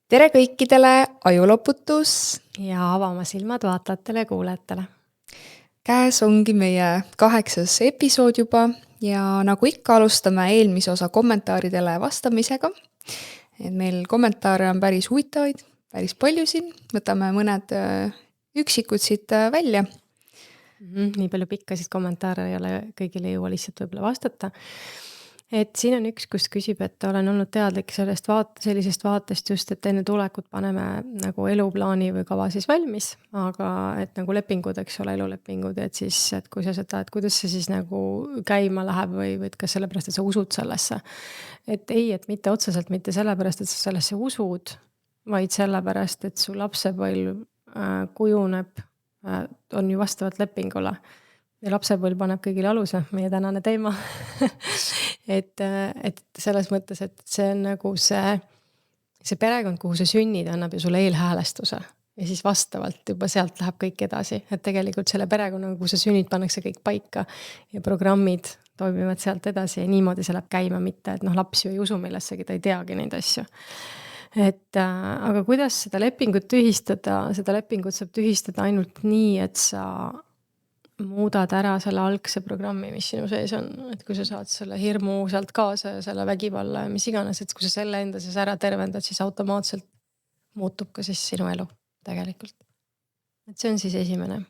Tere kõikidele, ajuloputus! Ja avama silmad vaatajatele ja kuulajatele. Käes ongi meie 8. episood juba ja nagu ikka alustame eelmise osa kommentaaridele vastamisega. Et meil kommentaare on päris huvitavaid, päris palju siin. Võtame mõned üksikud siit välja. Nii palju pikkasid kommentaare ei ole, kõigile ei jõua lihtsalt võib-olla vastata. Et siin on üks, kus küsib, et olen olnud teadlik sellisest vaatest just, et enne tulekut paneme nagu eluplaani või kava siis valmis, aga et nagu lepingud, eks ole, elulepingud, et siis, et kui sa seda, et kuidas see siis nagu käima läheb või kas sellepärast, et sa usud sellesse. Et ei, et mitte otseselt, mitte sellepärast, et sa sellesse usud, vaid sellepärast, et su lapsepõlv kujuneb, on ju vastavalt lepingule. Ja lapsepõlv paneb kõigile aluse, meie tänane teema. et selles mõttes, et see on nagu see perekond, kuhu sa sünnid, annab ju sulle eelhäälestuse. Ja siis vastavalt juba sealt läheb kõik edasi. Et tegelikult selle perekonna, kuhu sa sünnid, pannakse kõik paika ja programmid toimivad sealt edasi ja niimoodi see läheb käima, mitte, et laps ju ei usu millessegi, ta ei teagi neid asju. Aga kuidas seda lepingut tühistada? Seda lepingut saab tühistada ainult nii, et sa muudad ära selle algse programmi, mis sinu sees on. Et kui sa saad selle hirmu sealt kaasa ja selle vägivalla ja mis iganes, et kui sa selle enda sees ära tervendad, siis automaatselt muutub ka siis sinu elu tegelikult. Et see on siis esimene.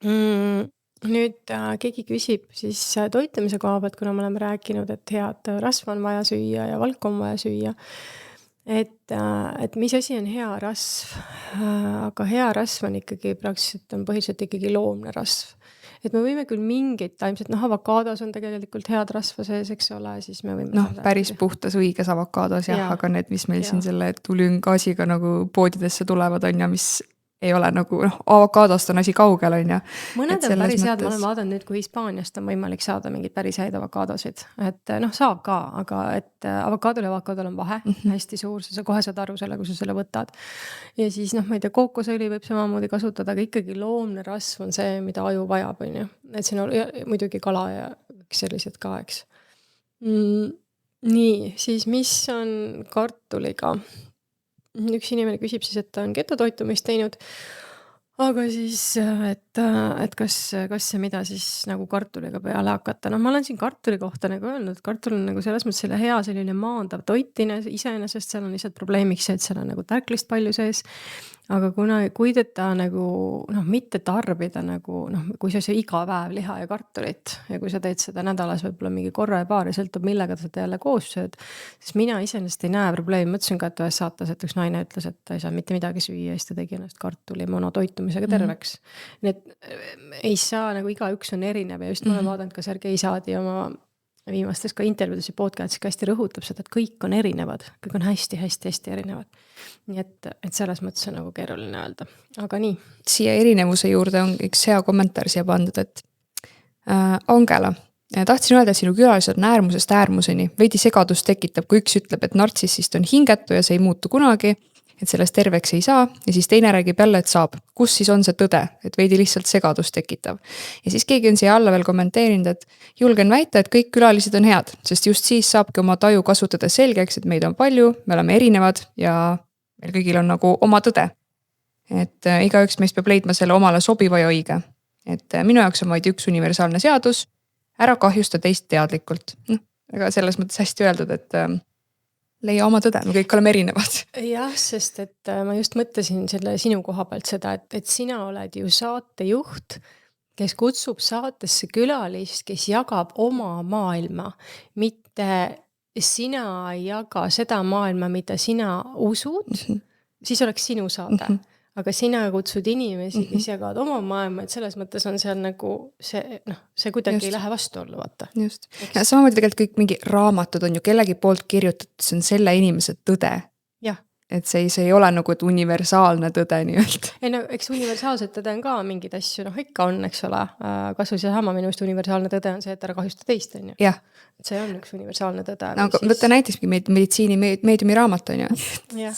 Nüüd keegi küsib siis toitamise koha pealt, kuna me oleme rääkinud, et head rasva on vaja süüa ja valku on vaja süüa. Et mis asi on hea rasv, aga hea rasv on ikkagi praktiliselt on põhiliselt ikkagi loomne rasv. Et me võime küll mingeid taimsed, avokaados on tegelikult head rasva sees, eks ole, siis me võime päris puhtas õiges avokaados, aga need, mis meil siin selle tulüngaasiga nagu poodidesse tulevad on ja mis ei ole nagu, avokaadost on asi kaugel on ja. Mõned on päris head, ma olen vaadanud nüüd, kui Hispaaniast on võimalik saada mingid päris häid avokaadosid. Et saab ka, aga et avokaadol ja avokaadol on vahe hästi suur, sa kohe saad aru selle, kui sa selle võtad. Ja siis ma ei tea, kookosõli võib samamoodi kasutada, aga ikkagi loomne rasv on see, mida aju vajab, on ju. Et siin on muidugi kala ja sellised ka, eks. Nii, siis mis on kartuliga? Üks inimene küsib siis, et ta on ketotoitumist teinud, aga siis, et kas see mida siis nagu kartuliga peale hakata. Ma olen siin kartuli kohta nagu öelnud, et kartul on nagu selles mõttes selle hea selline maandav toitine iseenesest, seal on lihtsalt probleemiks see, et seal on nagu tärklist palju sees, aga kui teda nagu mitte tarbida nagu, kui sa iga päev liha ja kartulit ja kui sa teed seda nädalas võib-olla mingi korra ja paari, sõltub millega ta seda jälle koos sööd, siis mina iseenesest ei näe probleemi. Mõtlesin ka, et ühes saates, et üks naine ütles, et ta ei saa mitte midagi süüa ja siis ta tegi ennast kartuli monotoitumisega terveks. Nii et ei saa, nagu igaüks on erinev ja just ma olen vaadanud ka Sergei Saadi oma viimastes ka intervjuudes ja podcastis hästi rõhutab seda, et kõik on erinevad, kõik on hästi erinevad. Nii et selles mõttes on nagu keeruline öelda, aga nii. Siia erinevuse juurde on üks hea kommentaar siia pandud, et Angela, tahtsin öelda, et sinu külalised on äärmusest äärmuseni, veidi segadust tekitab, kui üks ütleb, et nartsissist on hingetu ja see ei muutu kunagi, et sellest terveks ei saa ja siis teine räägib jälle, et saab. Kus siis on see tõde, et veidi lihtsalt segadust tekitav. Ja siis keegi on siia alla veel kommenteerinud, et julgen väita, et kõik külalised on head, sest just siis saabki oma taju kasutada selgeks, et meid on palju, me oleme erinevad ja meil kõigil on nagu oma tõde. Et igaüks meist peab leidma selle omale sobiva ja õige. Et minu jaoks on vaid üks universaalne seadus, ära kahjusta teist teadlikult. Aga selles mõttes hästi öeldud, et leia oma tõde, me kõik oleme erinevad. Jah, sest et ma just mõtlesin selle sinu koha pealt seda, et sina oled ju saatejuht, kes kutsub saatesse külalist, kes jagab oma maailma, mitte sina ei jaga seda maailma, mida sina usud, siis oleks sinu saade. Aga sina kutsud inimesi, kes jagavad oma maailma, et selles mõttes on seal nagu see kuidagi ei lähe vastuollu, vaata. Just. Ja samamoodi tegelikult kõik mingi raamatud on ju kellegi poolt kirjutatud, see on selle inimese tõde. Jah. Et see ei ole nagu et universaalne tõde nii-öelda. Ei eks universaalset tõde on ka mingid asju, ikka on, eks ole. Kas või seesama minu just universaalne tõde on see, et ära kahjusta teist, on ju. Jah. Et see on üks universaalne tõde. No, aga võtta näiteks meditsiini meediumi raamat on ju.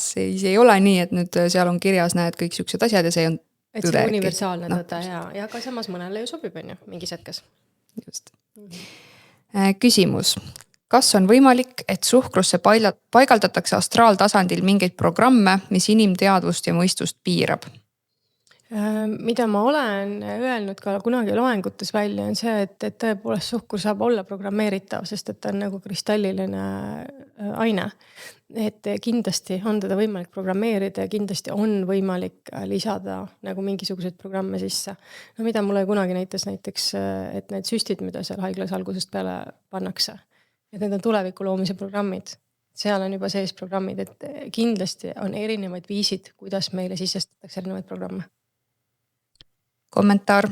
See ei ole nii, et nüüd seal on kirjas näed kõik siuksed asjad ja see on tõde. Et see on universaalne tõde ja ka samas mõnele ju sobib, on ju, mingis hetkes. Just. Küsimus. kas on võimalik, et suhkrusse paigaldatakse astraaltasandil mingeid programme, mis inimteadvust ja mõistust piirab? Mida ma olen öelnud ka kunagi loengutes välja, on see, et tõepoolest suhkur saab olla programmeeritav, sest et ta on nagu kristalliline aine. Et kindlasti on teda võimalik programmeerida ja kindlasti on võimalik lisada nagu mingisuguseid programme sisse. No mida mulle kunagi näiteks, et need süstid, mida seal haiglas algusest peale pannakse, et need on tuleviku loomise programmid. Seal on juba sees programmid, et kindlasti on erinevaid viisid, kuidas meile sisestatakse erinevaid programme. Kommentaar.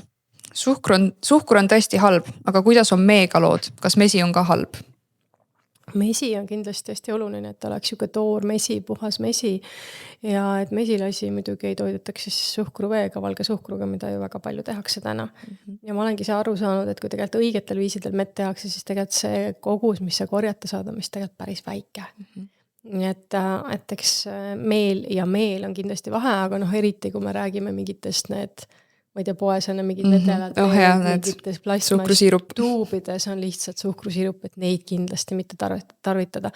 Suhkur on tõesti halb, aga kuidas on meega lood? Kas mesi on ka halb? Mesi on kindlasti hästi oluline, et oleks siuke toor mesi, puhas mesi ja et mesilasi muidugi ei toidetaks siis suhkruveega, valge suhkruga, mida ju väga palju tehakse täna. Ja ma olengi see aru saanud, et kui tegelikult õigetel viisidel mett tehakse, siis tegelikult see kogus, mis sa korjata saad, on mis tegelikult päris väike. Nii et eks meel ja meel on kindlasti vahe, aga eriti kui me räägime mingitest need, ma ei tea, poes on mingid vedelad, mingites plastmass tuubides on lihtsalt suhkrusirup, et neid kindlasti mitte tarvitada.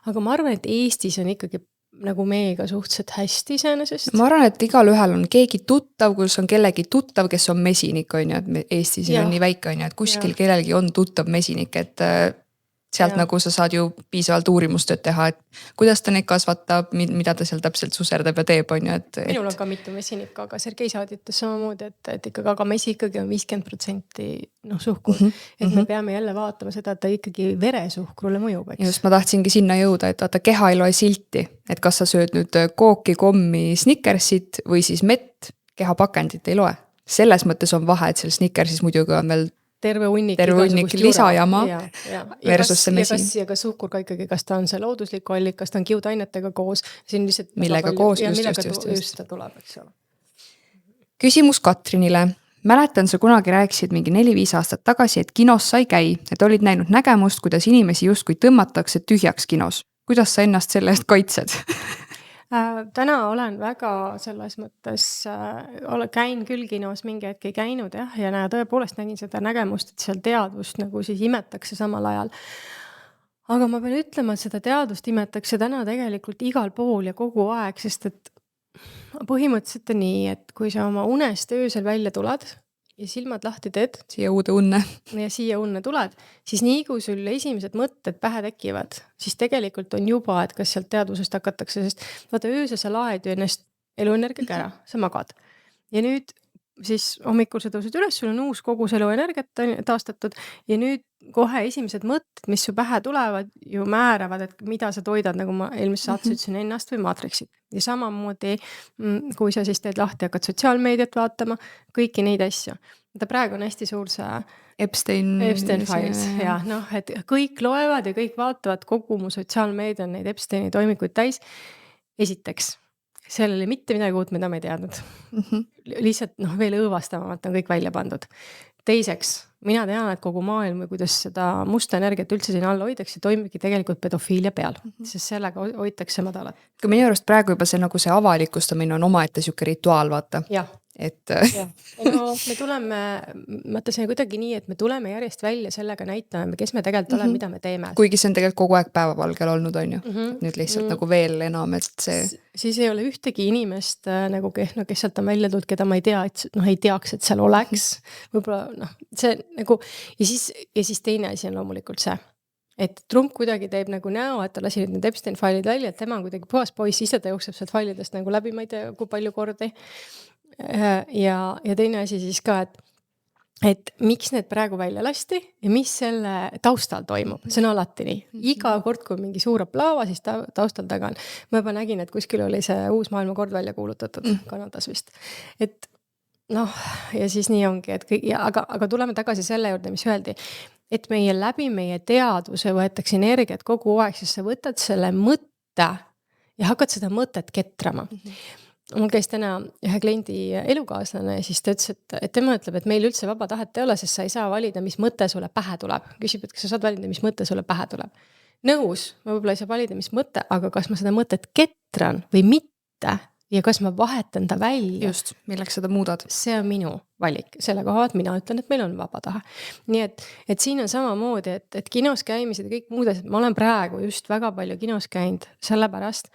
Aga ma arvan, et Eestis on ikkagi nagu meiega suhteliselt hästi iseenesest. Ma arvan, et igal ühel on keegi tuttav, kus on kellegi tuttav, kes on mesinik, on ju, et Eestis on nii väike, on ju, et kuskil kellelgi on tuttav mesinik, et sealt nagu sa saad ju piisavalt uurimustööd teha, et kuidas ta neid kasvatab, mida ta seal täpselt suserdab ja teeb, on ju. Minul on ka mitu mesinikku, aga Sergei saaditas samamoodi, et ikkagi, aga mesi ikkagi on 50% suhkur. Et me peame jälle vaatama seda, et ta ikkagi veresuhkrule mõjub. Just ma tahtsingi sinna jõuda, et vaata keha ei loe silti, et kas sa sööd nüüd kooki, kommi, Snickersit või siis mett, keha pakendit ei loe. Selles mõttes on vahe, et seal Snickersis muidugi on veel terve hunnik lisajama versus see mesi. Ja kas suhkur ka ikkagi, kas ta on see loodusliku allik, kas ta on kiudainetega koos. Millega koos, just ta tuleb, eks ole. Küsimus Katrinile. Mäletan, sa kunagi rääkisid mingi 4-5 aastat tagasi, et kinos sai käi, et olid näinud nägemust, kuidas inimesi justkui tõmmatakse tühjaks kinos. Kuidas sa ennast selle eest kaitsed? Täna olen väga selles mõttes, käin küll kinos, mingi hetk ei käinud ja tõepoolest nägin seda nägemust, et seal teadvust nagu siis imetakse samal ajal. Aga ma pean ütlema, et seda teadvust imetakse täna tegelikult igal pool ja kogu aeg, sest et põhimõtteliselt on nii, et kui sa oma unest öösel välja tuled ja silmad lahti teed. Siia uude unne. Ja siia unne tuled, siis nii kui sul esimesed mõtted pähe tekivad, siis tegelikult on juba, et kas sealt teadvusest hakatakse, sest vaata öösel sa laed ju ennast eluenergiaga ära, sa magad. Ja nüüd siis hommikul sa tõusid üles, sul on uus kogus eluenergiat taastatud ja nüüd kohe esimesed mõtted, mis su pähe tulevad, ju määravad, et mida sa toidad, nagu ma eelmises saates ütlesin, ennast või maatriksit. Ja samamoodi, kui sa siis teed lahti, hakkad sotsiaalmeediat vaatama, kõiki neid asju. Praegu on hästi suur see Epstein files, ja et kõik loevad ja kõik vaatavad, kogu mu sotsiaalmeedia on neid Epsteini toimikuid täis. Esiteks, seal oli mitte midagi uut, mida ma ei teadnud. Lihtsalt veel õõvastavamalt on kõik välja pandud. Teiseks, mina tean, et kogu maailm või kuidas seda musta energiat üldse siin all hoidaks ja toimibki tegelikult pedofiilia peal, sest sellega hoitakse madalat. Ka minu arust praegu juba see, nagu see avalikustamine on omaette siuke rituaal, vaata. Jah. Et no me tuleme, mõtlesin kuidagi nii, et me tuleme järjest välja sellega näitame, kes me tegelikult oleme, mida me teeme. Kuigi see on tegelikult kogu aeg päevavalgel olnud, on ju. Nüüd lihtsalt nagu veel enam, et see. Siis ei ole ühtegi inimest, nagu, kes sealt on välja tulnud, keda ma ei tea, et ei teaks, et seal oleks. Võib-olla see nagu, ja siis teine asi on loomulikult see, et Trump kuidagi teeb nagu näo, et ta lasi need Epstein failid välja, et tema on kuidagi puhas poiss, ise ta jookseb sealt failidest nagu läbi, ma ei tea, kui palju kordi. Ja teine asi siis ka, et miks need praegu välja lasti ja mis selle taustal toimub, see on alati nii. Iga kord, kui mingi suur aplaava, siis taustal taga on. Ma juba nägin, et kuskil oli see uus maailmakord välja kuulutatud, Kanadas vist. Et ja siis nii ongi, et aga tuleme tagasi selle juurde, mis öeldi, et meie teadvuse võetakse energiat kogu aeg, sest sa võtad selle mõtte ja hakkad seda mõtet ketrama. Mul käis täna ühe kliendi elukaaslane ja siis ta ütles, et tema ütleb, et meil üldse vaba tahet ei ole, sest sa ei saa valida, mis mõte sulle pähe tuleb. Küsib, et kas sa saad valida, mis mõte sulle pähe tuleb. Nõus, ma võib-olla ei saa valida, mis mõte, aga kas ma seda mõtet ketran või mitte, ja kas ma vahetan ta välja. Just, milleks seda muudad. See on minu valik, selle koha, et mina ütlen, et meil on vaba tahe. Nii et siin on samamoodi, et kinos käimised ja kõik muud asjad, ma olen praegu just väga palju kinos käinud sellepärast,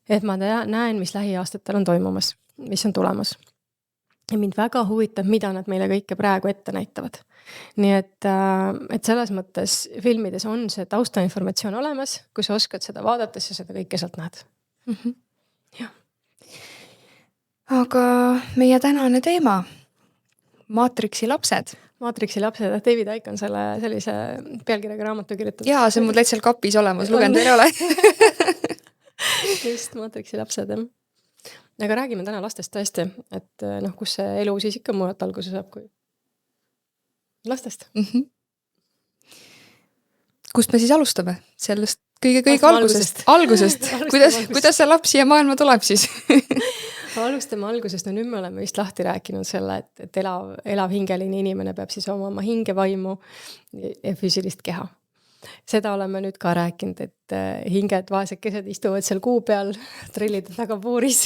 et ma näen, mis lähiaastatel on toimumas, mis on tulemas. Ja mind väga huvitab, mida nad meile kõike praegu ette näitavad. Nii et selles mõttes filmides on see taustainformatsioon olemas, kui sa oskad seda vaadates ja seda kõike sealt näed. Jah. Aga meie tänane teema, Matrixi lapsed. Matrixi lapsed, David Icke on sellise pealkirjaga raamatu kirjutatud. Jaa, see on mul täitsa kapis olemas, lugenud ei ole. Just, Matrixi lapsed, jah. Aga räägime täna lastest tõesti, et kus see elu siis ikka muud alguse saab kui lastest. Kust me siis alustame? Sellest kõige algusest. Kuidas see laps siia maailma tuleb siis? Alustame algusest. No nüüd me oleme vist lahti rääkinud selle, et elav hingeline inimene peab siis omama hingevaimu ja füüsilist keha. Seda oleme nüüd ka rääkinud, et hinged, vaesekesed istuvad seal kuu peal, trillid väga puuris.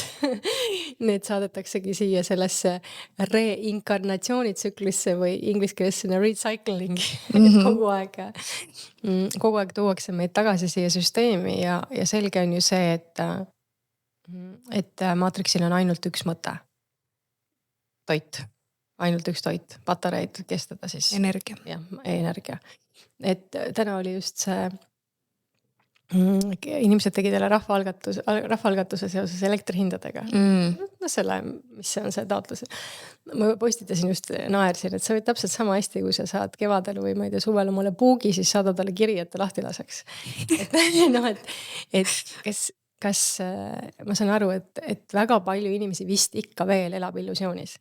Need saadetaksegi siia sellesse reinkarnatsioonitsüklisse või ingliskeelsena recycling. Kogu aeg tuuakse meid tagasi siia süsteemi ja selge on ju see, et Matrixil on ainult üks mõte. Toit. Ainult üks toit. Patareid kestada siis. Energia. Jah, energia. Et täna oli just see inimesed tegid jälle rahvaalgatuse seoses elektrihindadega. No selle, mis see on see taotlus. Ma postitasin just naersin, et sa võid täpselt sama hästi, kui sa saad kevadel või ma ei tea suvel omale puugi, siis saada talle kiri, et ta lahti laseks. Kas ma saan aru, et väga palju inimesi vist ikka veel elab illusioonis.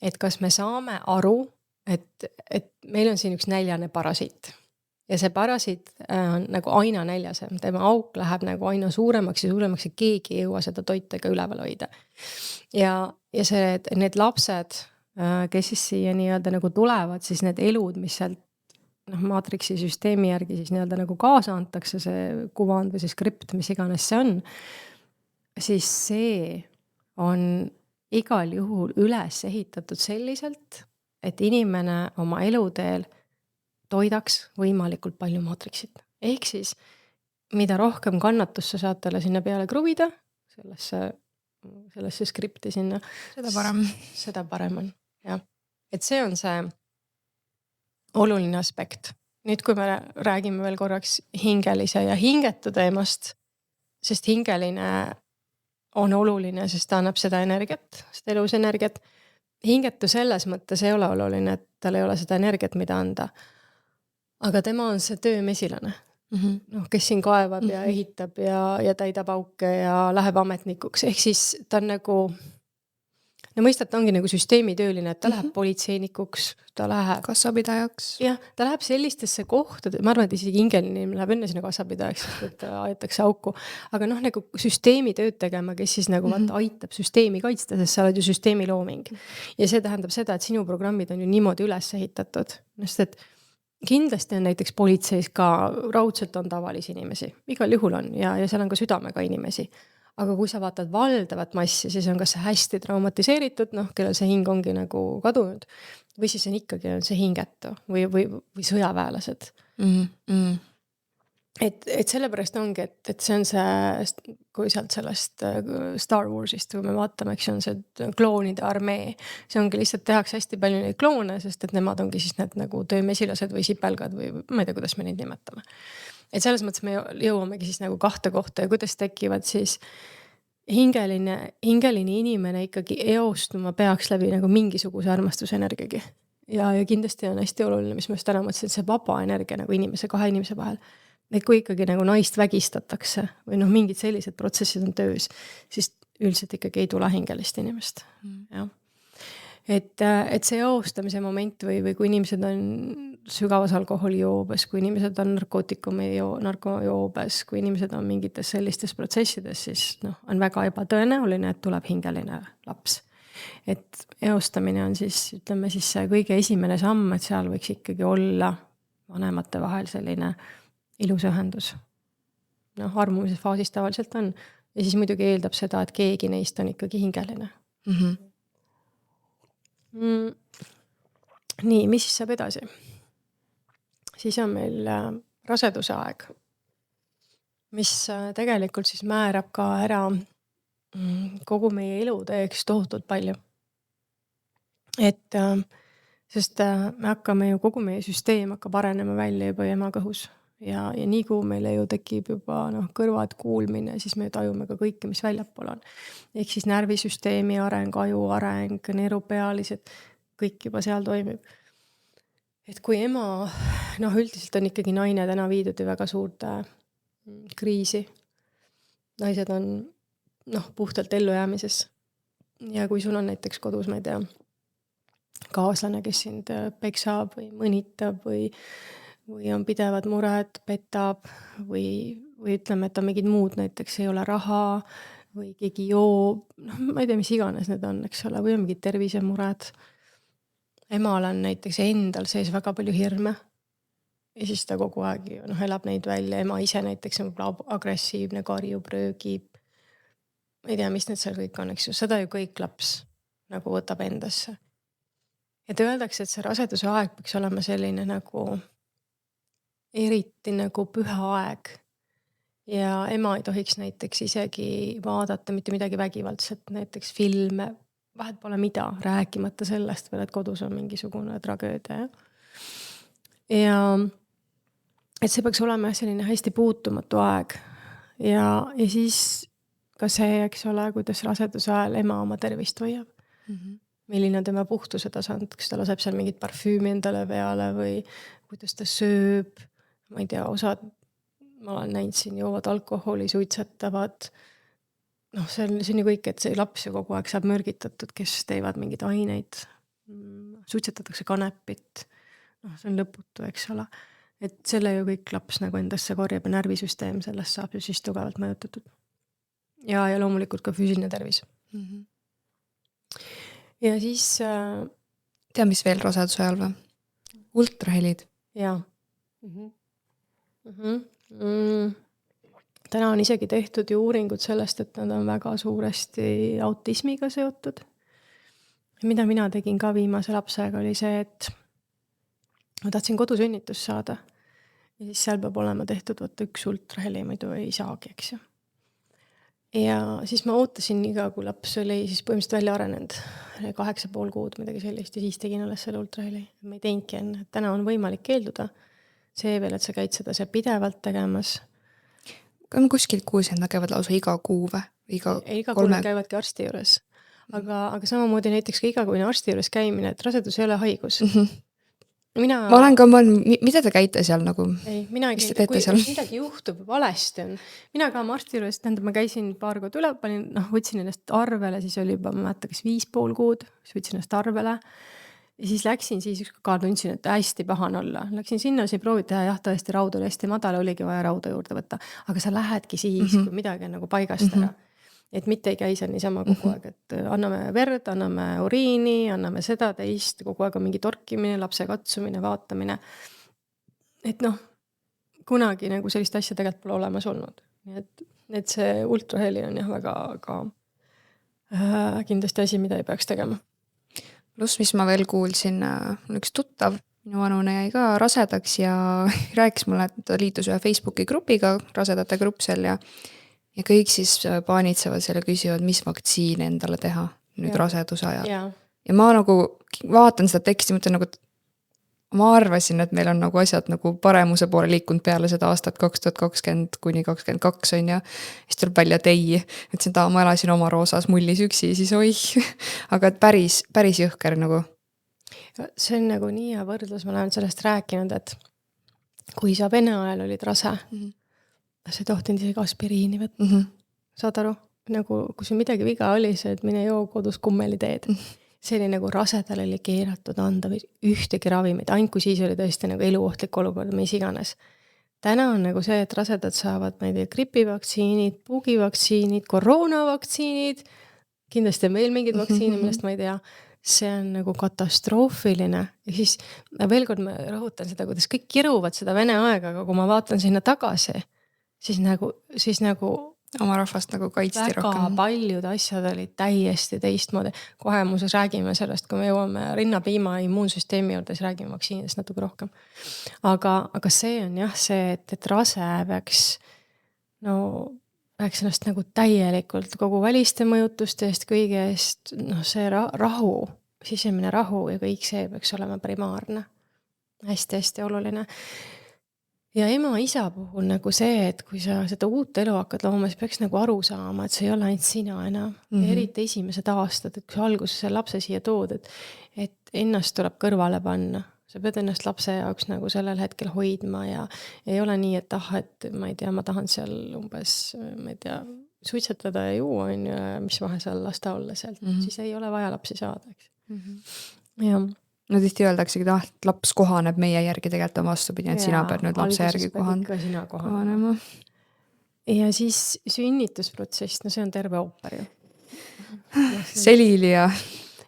Et kas me saame aru, et meil on siin üks näljane parasiit ja see parasiit on nagu aina näljasem, tema auk läheb nagu aina suuremaks ja keegi ei jõua seda toitega üleval hoida. Ja need lapsed, kes siis siia nii-öelda nagu tulevad, siis need elud, mis sealt Matrixi süsteemi järgi siis nii-öelda nagu kaasa antakse, see kuvand või see skript, mis iganes see on, siis see on igal juhul üles ehitatud selliselt, et inimene oma eluteel toidaks võimalikult palju Matrixit. Ehk siis, mida rohkem kannatust sa saad talle sinna peale kruvida, sellesse skripti sinna, seda parem on. Ja. Et see on see oluline aspekt. Nüüd, kui me räägime veel korraks hingelise ja hingetu teemast, sest hingeline on oluline, sest ta annab seda energiat, seda elus energiat. Hingetu selles mõttes ei ole oluline, et tal ei ole seda energiat, mida anda. Aga tema on see töömesilane, kes siin kaevab ja ehitab ja täidab auke ja läheb ametnikuks. Ehk siis ta on nagu, mõistat, ta ongi nagu süsteemitööline, et ta läheb politseinikuks, ta läheb kassapidajaks. Jah, ta läheb sellistesse kohtade, ma arvan, et isegi hingeline läheb enne sinna kassapidajaks, et aetakse auku. Aga nagu süsteemi tööd tegema, kes siis nagu aitab süsteemi kaitsta, sest sa oled ju süsteemi looming. Ja see tähendab seda, et sinu programmid on ju niimoodi üles ehitatud. Sest et kindlasti on näiteks politseis ka raudselt on tavalisi inimesi. Igal juhul on ja seal on ka südamega inimesi. Aga kui sa vaatad valdavat massi, siis on kas see hästi traumatiseeritud, kellel see hing ongi nagu kadunud, või siis on ikkagi see hingetu või sõjaväelased. Et sellepärast ongi, et see on see, kui sealt sellest Star Warsist, kui me vaatame, eks on see kloonide armee, see ongi lihtsalt tehakse hästi palju neid kloone, sest et nemad ongi siis need nagu töömesilased või sipelgad või ma ei tea, kuidas me neid nimetame. Et selles mõttes me jõuamegi siis nagu kahte kohta ja kuidas tekivad siis hingeline inimene ikkagi eostuma peaks läbi nagu mingisuguse armastusenergiagi. Ja kindlasti on hästi oluline, mis ma just täna mõtlesin, see vaba energia nagu kahe inimese vahel. Et kui ikkagi nagu naist vägistatakse või mingid sellised protsessid on töös, siis üldiselt ikkagi ei tule hingelist inimest. Ja. Et see eostamise moment või kui inimesed on sügavas alkoholijoobes, kui inimesed on narkojoobes, kui inimesed on mingites sellistes protsessides, siis on väga ebatõenäoline, et tuleb hingeline laps. Et eostamine on siis, ütleme siis see kõige esimene samm, et seal võiks ikkagi olla vanemate vahel selline ilus ühendus. Armumises faasis tavaliselt on. Ja siis muidugi eeldab seda, et keegi neist on ikkagi hingeline. Nii, mis siis saab edasi? Siis on meil raseduse aeg, mis tegelikult siis määrab ka ära kogu meie elu teeks tohutult palju. Sest me hakkame ju, kogu meie süsteem hakkab arenema välja juba ema kõhus. Ja nii kui meile ju tekib juba kõrvad kuulmine, siis me tajume ka kõike, mis väljapool on. Ehk siis närvisüsteemi areng, aju areng, neerupealised, kõik juba seal toimib. Et kui ema, üldiselt on ikkagi naine täna viidud ju väga suurde kriisi. Naised on puhtalt ellujäämises. Ja kui sul on näiteks kodus, ma ei tea, kaaslane, kes sind peksab või mõnitab või on pidevad mured, petab või ütleme, et on mingid muud, näiteks ei ole raha või keegi joob, ma ei tea, mis iganes need on, eks ole, või on mingid tervisemured. Emal on näiteks endal sees väga palju hirme ja siis ta kogu aeg elab neid välja. Ema ise näiteks on agressiivne, karjub, röögib. Ma ei tea, mis need seal kõik on, eks ju. Seda ju kõik laps nagu võtab endasse. Ja te öeldakse, et see raseduse aeg peaks olema selline nagu eriti nagu püha aeg. Ja ema ei tohiks näiteks isegi vaadata mitte midagi vägivaldset, näiteks filme, vahet pole mida, rääkimata sellest veel, et kodus on mingisugune tragöödia. Ja et see peaks olema selline hästi puutumatu aeg. Ja siis ka see, eks ole, kuidas raseduse ajal ema oma tervist hoiab. Milline on tema puhtuse tasand, kas ta laseb seal mingit parfüümi endale peale või kuidas ta sööb. Ma ei tea, osad, ma olen näinud siin, joovad alkoholi, suitsetavad. See on ju kõik, et see laps ju kogu aeg saab mürgitatud, kes teevad mingeid aineid. Suitsetatakse kanepit. See on lõputu, eks ole. Et selle ju kõik laps nagu endasse korjab ja närvisüsteem sellest saab ju siis tugevalt mõjutatud. Ja loomulikult ka füüsiline tervis. Ja siis tea, mis veel raseduse ajal või? Ultrahelid. Jaa. Täna on isegi tehtud ju uuringud sellest, et nad on väga suuresti autismiga seotud. Mida mina tegin ka viimase lapsega oli see, et ma tahtsin kodusünnitust saada. Ja siis seal peab olema tehtud üks ultraheli, muidu ei saagi, eks ju. Ja siis ma ootasin iga, kui laps oli siis põhimõtteliselt välja arenenud 8,5 kuud, midagi sellist, ja siis tegin alles selle ultraheli. Ma ei teinudki enne, et täna on võimalik keelduda. See veel, et sa käid seda see pidevalt tegemas. Ma kuskilt kuulsin, nad käivad lausa iga kuu või? Iga kuu nad käivadki arsti juures. Aga samamoodi näiteks ka igakuine arsti juures käimine, et rasedus ei ole haigus. Ma olen ka mõelnud, mida te käite seal nagu? Ei, mis te teete seal? Kui midagi juhtub, valesti on. Mina ka arsti juures, ma käisin paar kuud üle, võtsin ennast arvele, siis oli juba, ma mäletan, kas 5,5 kuud, siis võtsin ennast arvele. Ja siis läksin, siis ka tundsin, et hästi pahan olla. Läksin sinna, siis proovid teha, jah, tõesti raud oli hästi madal, oligi vaja rauda juurde võtta. Aga sa lähedki siis, kui midagi on nagu paigast ära. Et mitte ei käi seal niisama kogu aeg, et anname verd, anname uriini, anname seda teist, kogu aeg on mingi torkimine, lapse katsumine, vaatamine. Et kunagi nagu sellist asja tegelikult pole olemas olnud. Et see ultraheli on jah väga ka kindlasti asi, mida ei peaks tegema. Plus, mis ma veel kuulsin, üks tuttav, minu vanune jäi ka rasedaks ja rääkis mulle, et ta liitus ühe Facebooki grupiga, rasedate grupp seal ja kõik siis paanitsevad selle küsivad, mis vaktsiin endale teha nüüd raseduse ajal. Ja ma nagu vaatan seda teksti, mõtlen nagu, ma arvasin, et meil on nagu asjad nagu paremuse poole liikunud peale seda aastat 2020 kuni 2022 on ja siis tuleb välja teie, et seda ma elasin oma roosas mullis üksi, siis oih, aga päris jõhker nagu. See on nagu nii hea võrdlus, ma olen sellest rääkinud, et kui sa vene ajal olid rase, sa ei tohtinud isegi aspiriini võtta. Saad aru? Nagu, kui sul midagi viga oli, see, et mine joo kodus kummeli teed. See oli nagu rasedal oli keeratud anda või ühtegi ravimid, ainult kui siis oli tõesti nagu eluohtlik olukord, mis iganes. Täna on nagu see, et rasedad saavad, ma ei tea, gripivaktsiinid, pugivaktsiinid, koroonavaktsiinid, kindlasti on veel mingid vaktsiinid, millest ma ei tea. See on nagu katastroofiline. Ja siis veel kord ma rõhutan seda, kuidas kõik kiruvad seda vene aega, aga kui ma vaatan sinna tagasi, siis nagu oma rahvast nagu kaitsti väga rohkem. paljud asjad olid täiesti teistmoodi. Kohe muuseas räägime sellest, kui me jõuame rinnapiima immuunsüsteemi juurde, siis räägime vaktsiinidest natuke rohkem. Aga see on jah see, et rase peaks ennast nagu täielikult kogu väliste mõjutuste eest, kõige eest, see rahu, sisemine rahu ja kõik see peaks olema primaarne. Hästi-hästi oluline. Ja ema-isa puhul nagu see, et kui sa seda uut elu hakkad looma, siis peaks nagu aru saama, et see ei ole ainult sina enam. Ja eriti esimesed aastad, et kui sa alguses selle lapse siia tood, et ennast tuleb kõrvale panna. Sa pead ennast lapse jaoks nagu sellel hetkel hoidma ja ei ole nii, et et ma ei tea, ma tahan seal umbes, ma ei tea, suitsetada ja juua, mis vahe seal lasta olla sealt. Siis ei ole vaja lapsi saada, eks. Ja no tihti öeldaksegi, et laps kohaneb meie järgi, tegelikult on vastupidi, et sina pead nüüd lapse järgi kohanema. Ja siis sünnitusprotsess, see on terve ooper ju. Selilia.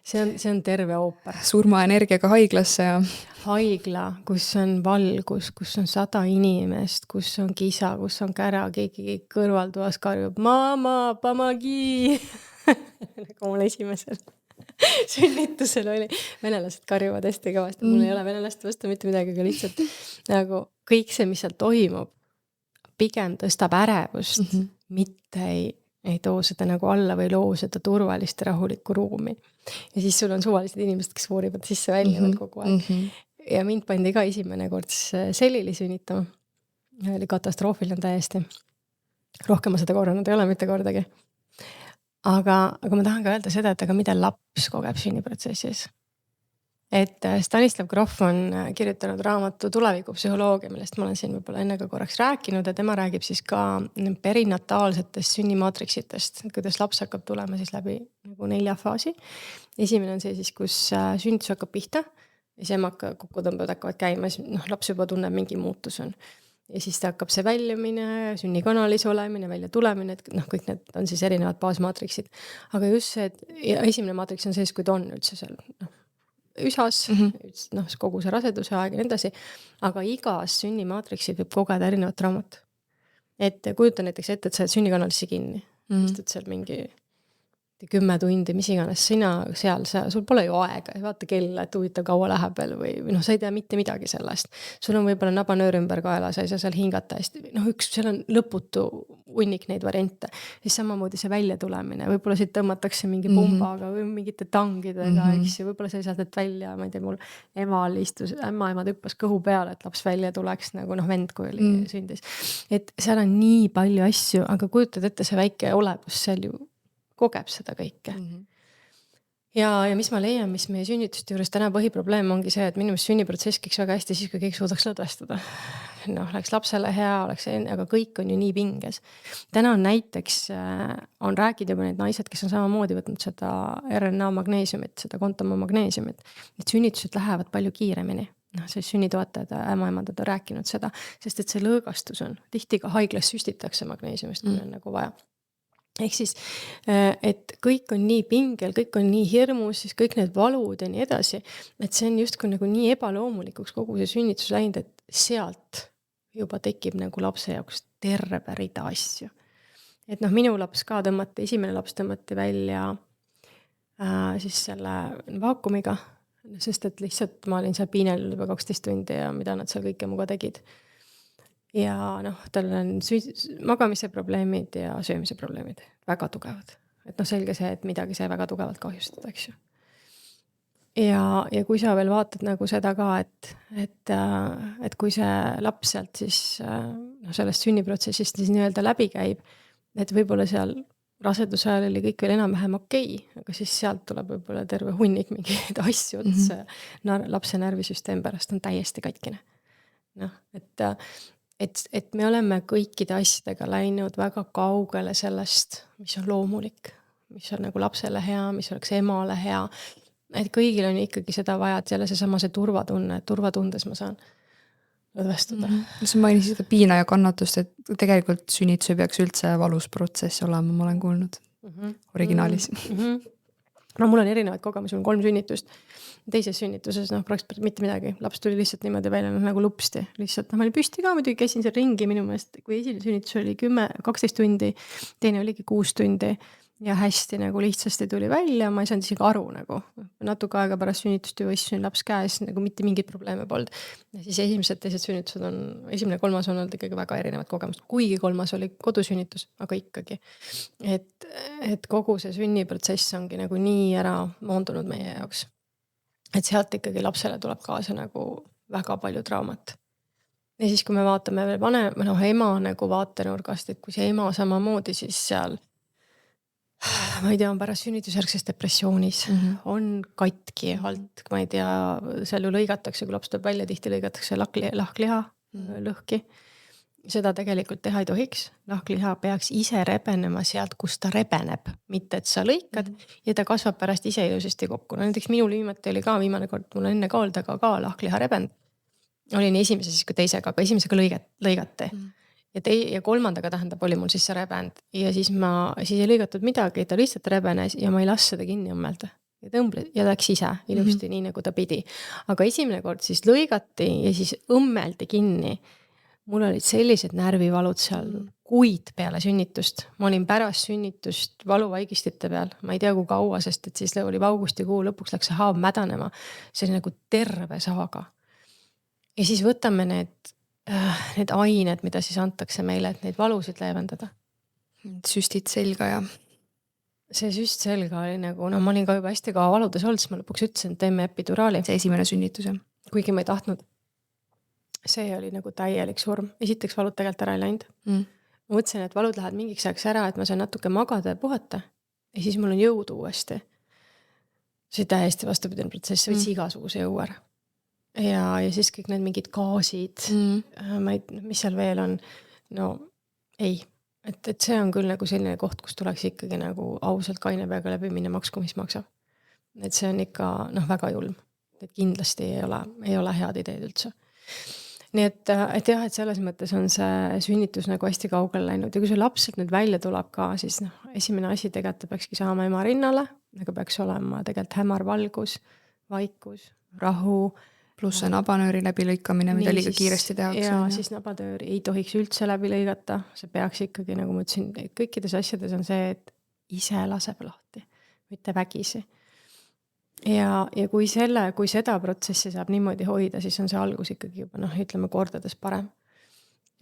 See on terve ooper. Surmaenergiaga haiglasse ja haigla, kus on valgus, kus on 100 inimest, kus on kisa, kus on kära, keegi kõrvaltoas karjub mama, pamagi. Nagu mul esimesel sünnitusel oli. Venelased karjuvad hästi kõvasti. Mul ei ole venelaste vastu mitte midagi, aga lihtsalt nagu kõik see, mis seal toimub, pigem tõstab ärevust, mitte ei too seda nagu alla või loo seda turvalist ja rahulikku ruumi. Ja siis sul on suvalised inimesed, kes voorivad sisse välja kogu aeg. Ja mind pandi ka esimene kord selili sünnitama. Oli katastroofiline täiesti. Rohkem ma seda korranud ei ole mitte kordagi. Aga ma tahan ka öelda seda, et aga mida laps kogeb sünniprotsessis. Et Stanislav Grof on kirjutanud raamatu Tulevikupsühholoogia, millest ma olen siin võib-olla enne ka korraks rääkinud ja tema räägib siis ka perinataalsetest sünnimaatriksitest, kuidas laps hakkab tulema siis läbi nagu 4 faasi. Esimene on see siis, kus sünnitus hakkab pihta ja siis emaka kokkutõmbad hakkavad käima, siis laps juba tunneb mingi muutus on. Ja siis ta hakkab see väljumine, sünnikanalis olemine, välja tulemine, et kõik need on siis erinevad baasmaatriksid. Aga just see, et esimene maatriks on see, kui ta on üldse seal üsas, kogu see raseduse aeg ja nii. Aga igas sünnimaatriksid võib kogeda erinevat traumat. Et kujuta näiteks ette, et sa oled sünnikanalisse kinni. Istud seal mingi 10 tundi, mis iganes sina seal, sul pole ju aega, vaata kella, et huvitav kaua läheb veel või sa ei tea mitte midagi sellest. Sul on võib-olla nabanöör ümber kaela, sa ei saa seal hingata hästi. Seal on lõputu hunnik neid variante. Siis samamoodi see välja tulemine. Võib-olla siit tõmmatakse mingi pumbaga või mingite tangidega, eks ju. Võib-olla sa ei saa teed välja, ma ei tea, mul ema tüppas kõhu peale, et laps välja tuleks nagu vend, kui oli sündis. Et seal on nii palju asju, aga kujutad ette see väike olevus seal ju kogeb seda kõike. Ja mis ma leian, mis meie sünnituste juures täna põhiprobleem ongi see, et minu meelest sünniprotsess käiks väga hästi siis, kui kõik suudaks lõdvestada. Oleks lapsele hea, aga kõik on ju nii pinges. Täna on näiteks, on rääkida juba need naised, kes on samamoodi võtnud seda RNA magneesiumit, seda kontoma magneesiumit. Need sünnitused lähevad palju kiiremini. See sünnitoetajad, ämaemandad on rääkinud seda, sest et see lõõgastus on. Tihti ka haiglas süstitakse magneesiumist, kui on nagu vaja. Ehk siis, et kõik on nii pingel, kõik on nii hirmus, siis kõik need valud ja nii edasi, et see on justkui nagu nii ebaloomulikuks kogu see sünnitus läinud, et sealt juba tekib nagu lapse jaoks terve rida asju. Et minu laps ka esimene laps tõmmati välja siis selle vaakumiga, sest et lihtsalt ma olin seal piinel juba 12 tundi ja mida nad seal kõike muga tegid. Ja tal on magamise probleemid ja söömise probleemid väga tugevad. Et selge see, et midagi sai väga tugevalt kahjustada, eks ju. Ja kui sa veel vaatad nagu seda ka, et kui see laps sealt siis sellest sünniprotsessist siis nii-öelda läbi käib, et võib-olla seal raseduse ajal oli kõik veel enam-vähem okei, aga siis sealt tuleb võib-olla terve hunnik mingeid asju, et lapse närvisüsteem pärast on täiesti katkine. Et me oleme kõikide asjadega läinud väga kaugele sellest, mis on loomulik, mis on nagu lapsele hea, mis oleks emale hea. Et kõigil on ikkagi seda vaja, et jälle see turvatunne, et turvatundes ma saan lõdvestuda. Sa mainisid seda piina ja kannatust, et tegelikult sünnitus ei peaks üldse valus protsess olema, ma olen kuulnud originaalis. no mul on erinevaid kogemusi, mul on 3 sünnitust. Teises sünnituses, noh, praktiliselt mitte midagi. Laps tuli lihtsalt niimoodi välja, noh, nagu lupsti. Lihtsalt, noh, ma olin püsti ka muidugi, käisin seal ringi minu meelest, kui esimene sünnitus oli 12 tundi, teine oligi 6 tundi ja hästi nagu lihtsasti tuli välja, ma ei saanud isegi aru nagu. Natuke aega pärast sünnitust ju istusin laps käes, nagu mitte mingit probleeme polnud. Ja siis esimesed, teised sünnitused on, esimene, 3. on olnud ikkagi väga erinevad kogemust, kuigi 3. oli kodusünnitus, aga ikkagi. Et kogu see sünniprotsess ongi nagu nii ära moondunud meie jaoks. Et sealt ikkagi lapsele tuleb kaasa nagu väga palju traumat. Ja siis, kui me vaatame veel ema nagu vaatenurgast, et kui see ema samamoodi, siis seal ma ei tea, on pärast sünnitusjärgses depressioonis, on katki alt, ma ei tea, seal ju lõigatakse, kui laps tuleb välja, tihti lõigatakse lahkliha lõhki. Seda tegelikult teha ei tohiks. Lahkliha peaks ise rebenema sealt, kus ta rebeneb, mitte et sa lõikad ja ta kasvab pärast ise ilusasti kokku. No näiteks minul viimati oli ka viimane kord, mul enne ka olnud, aga ka lahkliha rebend. Oli nii esimese siis kui teisega, aga esimesega lõigati. Ja 3. tähendab, oli mul siis see rebend ja siis ei lõigatud midagi, ta lihtsalt rebenes ja ma ei las seda kinni õmmelda. Ja läks ise ilusti nii nagu ta pidi. Aga esimene kord siis lõigati ja siis õmmeldi kinni. Mul olid sellised närvivalud seal kuid peale sünnitust. Ma olin pärast sünnitust valuvaigistite peal. Ma ei tea kui kaua, sest et siis oli augustikuu, lõpuks läks see haav mädanema. See oli nagu terve saaga. Ja siis võtame need ained, mida siis antakse meile, et neid valusid leevendada. Süstid selga ja... See süst selga oli nagu, no ma olin ka juba hästi kaua valudes olnud, siis ma lõpuks ütlesin, et teeme epiduraali. See esimene sünnitus, jah. Kuigi ma ei tahtnud. See oli nagu täielik surm. Esiteks valud tegelikult ära ei läinud. Ma mõtlesin, et valud lähevad mingiks ajaks ära, et ma saan natuke magada ja puhata. Ja siis mul on jõudu uuesti. See täiesti vastupidine protsess, võtsi igasuguse jõu ära. Ja siis kõik need mingid gaasid, mis seal veel on, no ei. Et see on küll nagu selline koht, kus tuleks ikkagi nagu ausalt kaine peaga läbi minna maksku, mis maksab. Et see on ikka väga julm. Et kindlasti ei ole head ideed üldse. Nii et jah, et selles mõttes on see sünnitus nagu hästi kaugele läinud. Ja kui see lapselt nüüd välja tuleb ka, siis esimene asi tegelikult peakski saama ema rinnale, aga peaks olema tegelikult hämar valgus, vaikus, rahu, pluss see nabanööri läbi lõikamine, mida liiga kiiresti tehakse. Ja siis nabanööri ei tohiks üldse läbi lõigata. See peaks ikkagi, nagu ma ütlesin, kõikides asjades on see, et ise laseb lahti, mitte vägisi. Ja kui seda protsessi saab niimoodi hoida, siis on see algus ikkagi juba, ütleme kordades parem.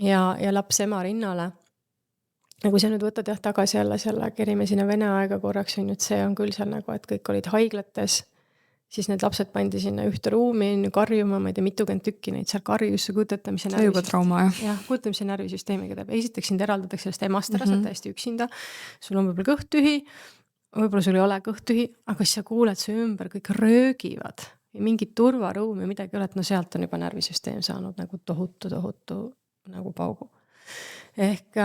Ja laps ema rinnale. Ja kui sa nüüd võtad tagasi jälle selle, kerime sinna Vene aega korraks, on nüüd see on küll seal nagu, et kõik olid haiglates, siis need lapsed pandi sinna ühte ruumi, karjuma, ma ei tea, 20 tükki neid seal karjusse, kujutatamise närvisüsteemiga. Juba trauma, jah. Jah, kujutamise närvisüsteemiga teeb. Esiteks sind eraldatakse sellest emast ära, sa oled täiesti üksinda. Sul on võib-olla kõht tühi, võib-olla sul ei ole kõht tühi, aga siis sa kuuled su ümber, kõik röögivad ja mingit turvaruumi, midagi oled, no sealt on juba närvisüsteem saanud nagu tohutu nagu paugu. Ehk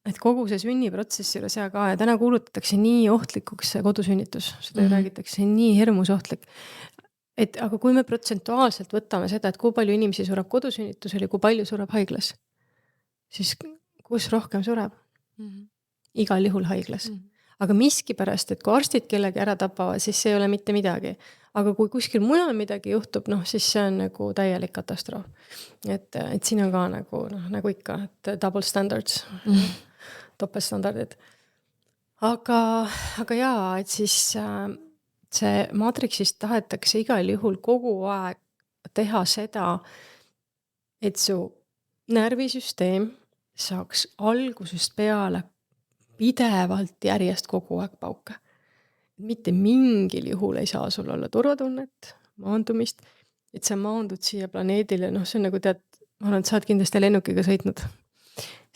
et kogu see sünniprotsessi üle sea ka ja täna kuulutatakse nii ohtlikuks see kodusünnitus, seda räägitakse nii hirmus ohtlik. Aga kui me protsentuaalselt võtame seda, et kui palju inimesi sureb kodusünnitusel ja kui palju sureb haiglas, siis kus rohkem sureb? Igal juhul haiglas. Aga miski pärast, et kui arstid kellegi ära tapavad, siis see ei ole mitte midagi. Aga kui kuskil mujal midagi juhtub, siis see on nagu täielik katastroof. Et siin on ka nagu ikka, et double standards. Topelstandardid. Aga jaa, et siis see Matrixist tahetakse igal juhul kogu aeg teha seda, et su närvisüsteem saaks algusest peale pidevalt järjest kogu aeg pauke. Mitte mingil juhul ei saa sul olla turvatunnet, maandumist, et sa maandud siia planeedile, see on nagu tead, ma arvan, et sa oled kindlasti lennukiga sõitnud.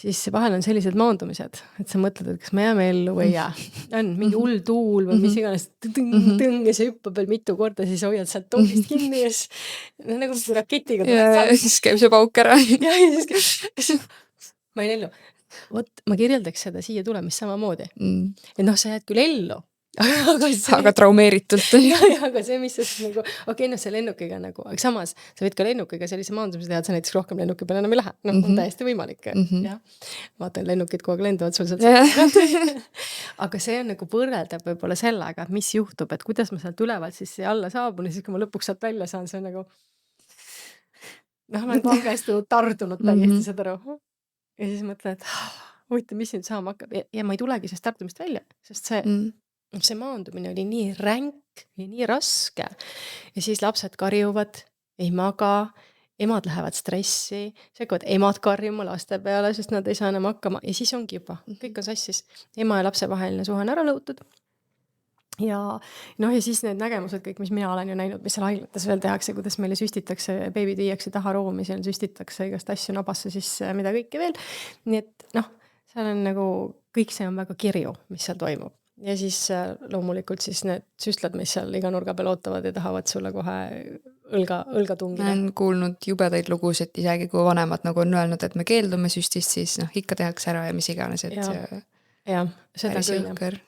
Siis vahel on sellised maandumised, et sa mõtled, et kas me jääme ellu või jää. On mingi hull tuul või mis iganes tõng ja see hüppab veel mitu korda, siis hoiad sealt toolist kinni ja nagu raketiga. Ja siis käib see pauk ära. Ja siis ma ei ellu. Ma kirjeldaks seda siia tulemist samamoodi. Et sa jääd küll ellu, aga aga traumeeritult. aga see, mis sa siis nagu, okei, noh, see lennukiga nagu, aga samas sa võid ka lennukiga sellise maandumise teha, et sa näiteks rohkem lennuki peale enam ei lähe. Noh, on täiesti võimalik. Jah. Vaatan, lennukid kogu aeg lenduvad sul sealt. Aga see on nagu võrreldav võib-olla sellega, et mis juhtub, et kuidas ma sealt ülevalt siis alla saabun ja siis, kui ma lõpuks sealt välja saan, see on nagu noh, ma olen kongestunud, tardunud täiesti seda aru. Ja siis mõtlen, et huvitav, mis nüüd saama hakkab. Ja ma ei tulegi sellest tardumist välja, sest see maandumine oli nii ränk ja nii raske. Ja siis lapsed karjuvad, ei maga, emad lähevad stressi, sekkavad emad karjuma laste peale, sest nad ei saa enam hakkama. Ja siis ongi juba, kõik on sassis. Ema ja lapse vaheline suhe on ära lõutud. Ja noh, ja siis need nägemused kõik, mis mina olen ju näinud, mis seal haiglates veel tehakse, kuidas meile süstitakse, beebid viiakse taha ruumi, seal süstitakse igast asju nabasse sisse, mida kõike veel. Nii et noh, seal on nagu, kõik see on väga kirju, mis seal toimub. Ja siis loomulikult siis need süstlad, mis seal iga nurga peal ootavad ja tahavad sulle kohe õlga tungida. Ma olen kuulnud jubedaid lugusid, isegi kui vanemad nagu on öelnud, et me keeldume süstist, siis noh, ikka tehakse ära ja mis iganes, et ja, seda küll.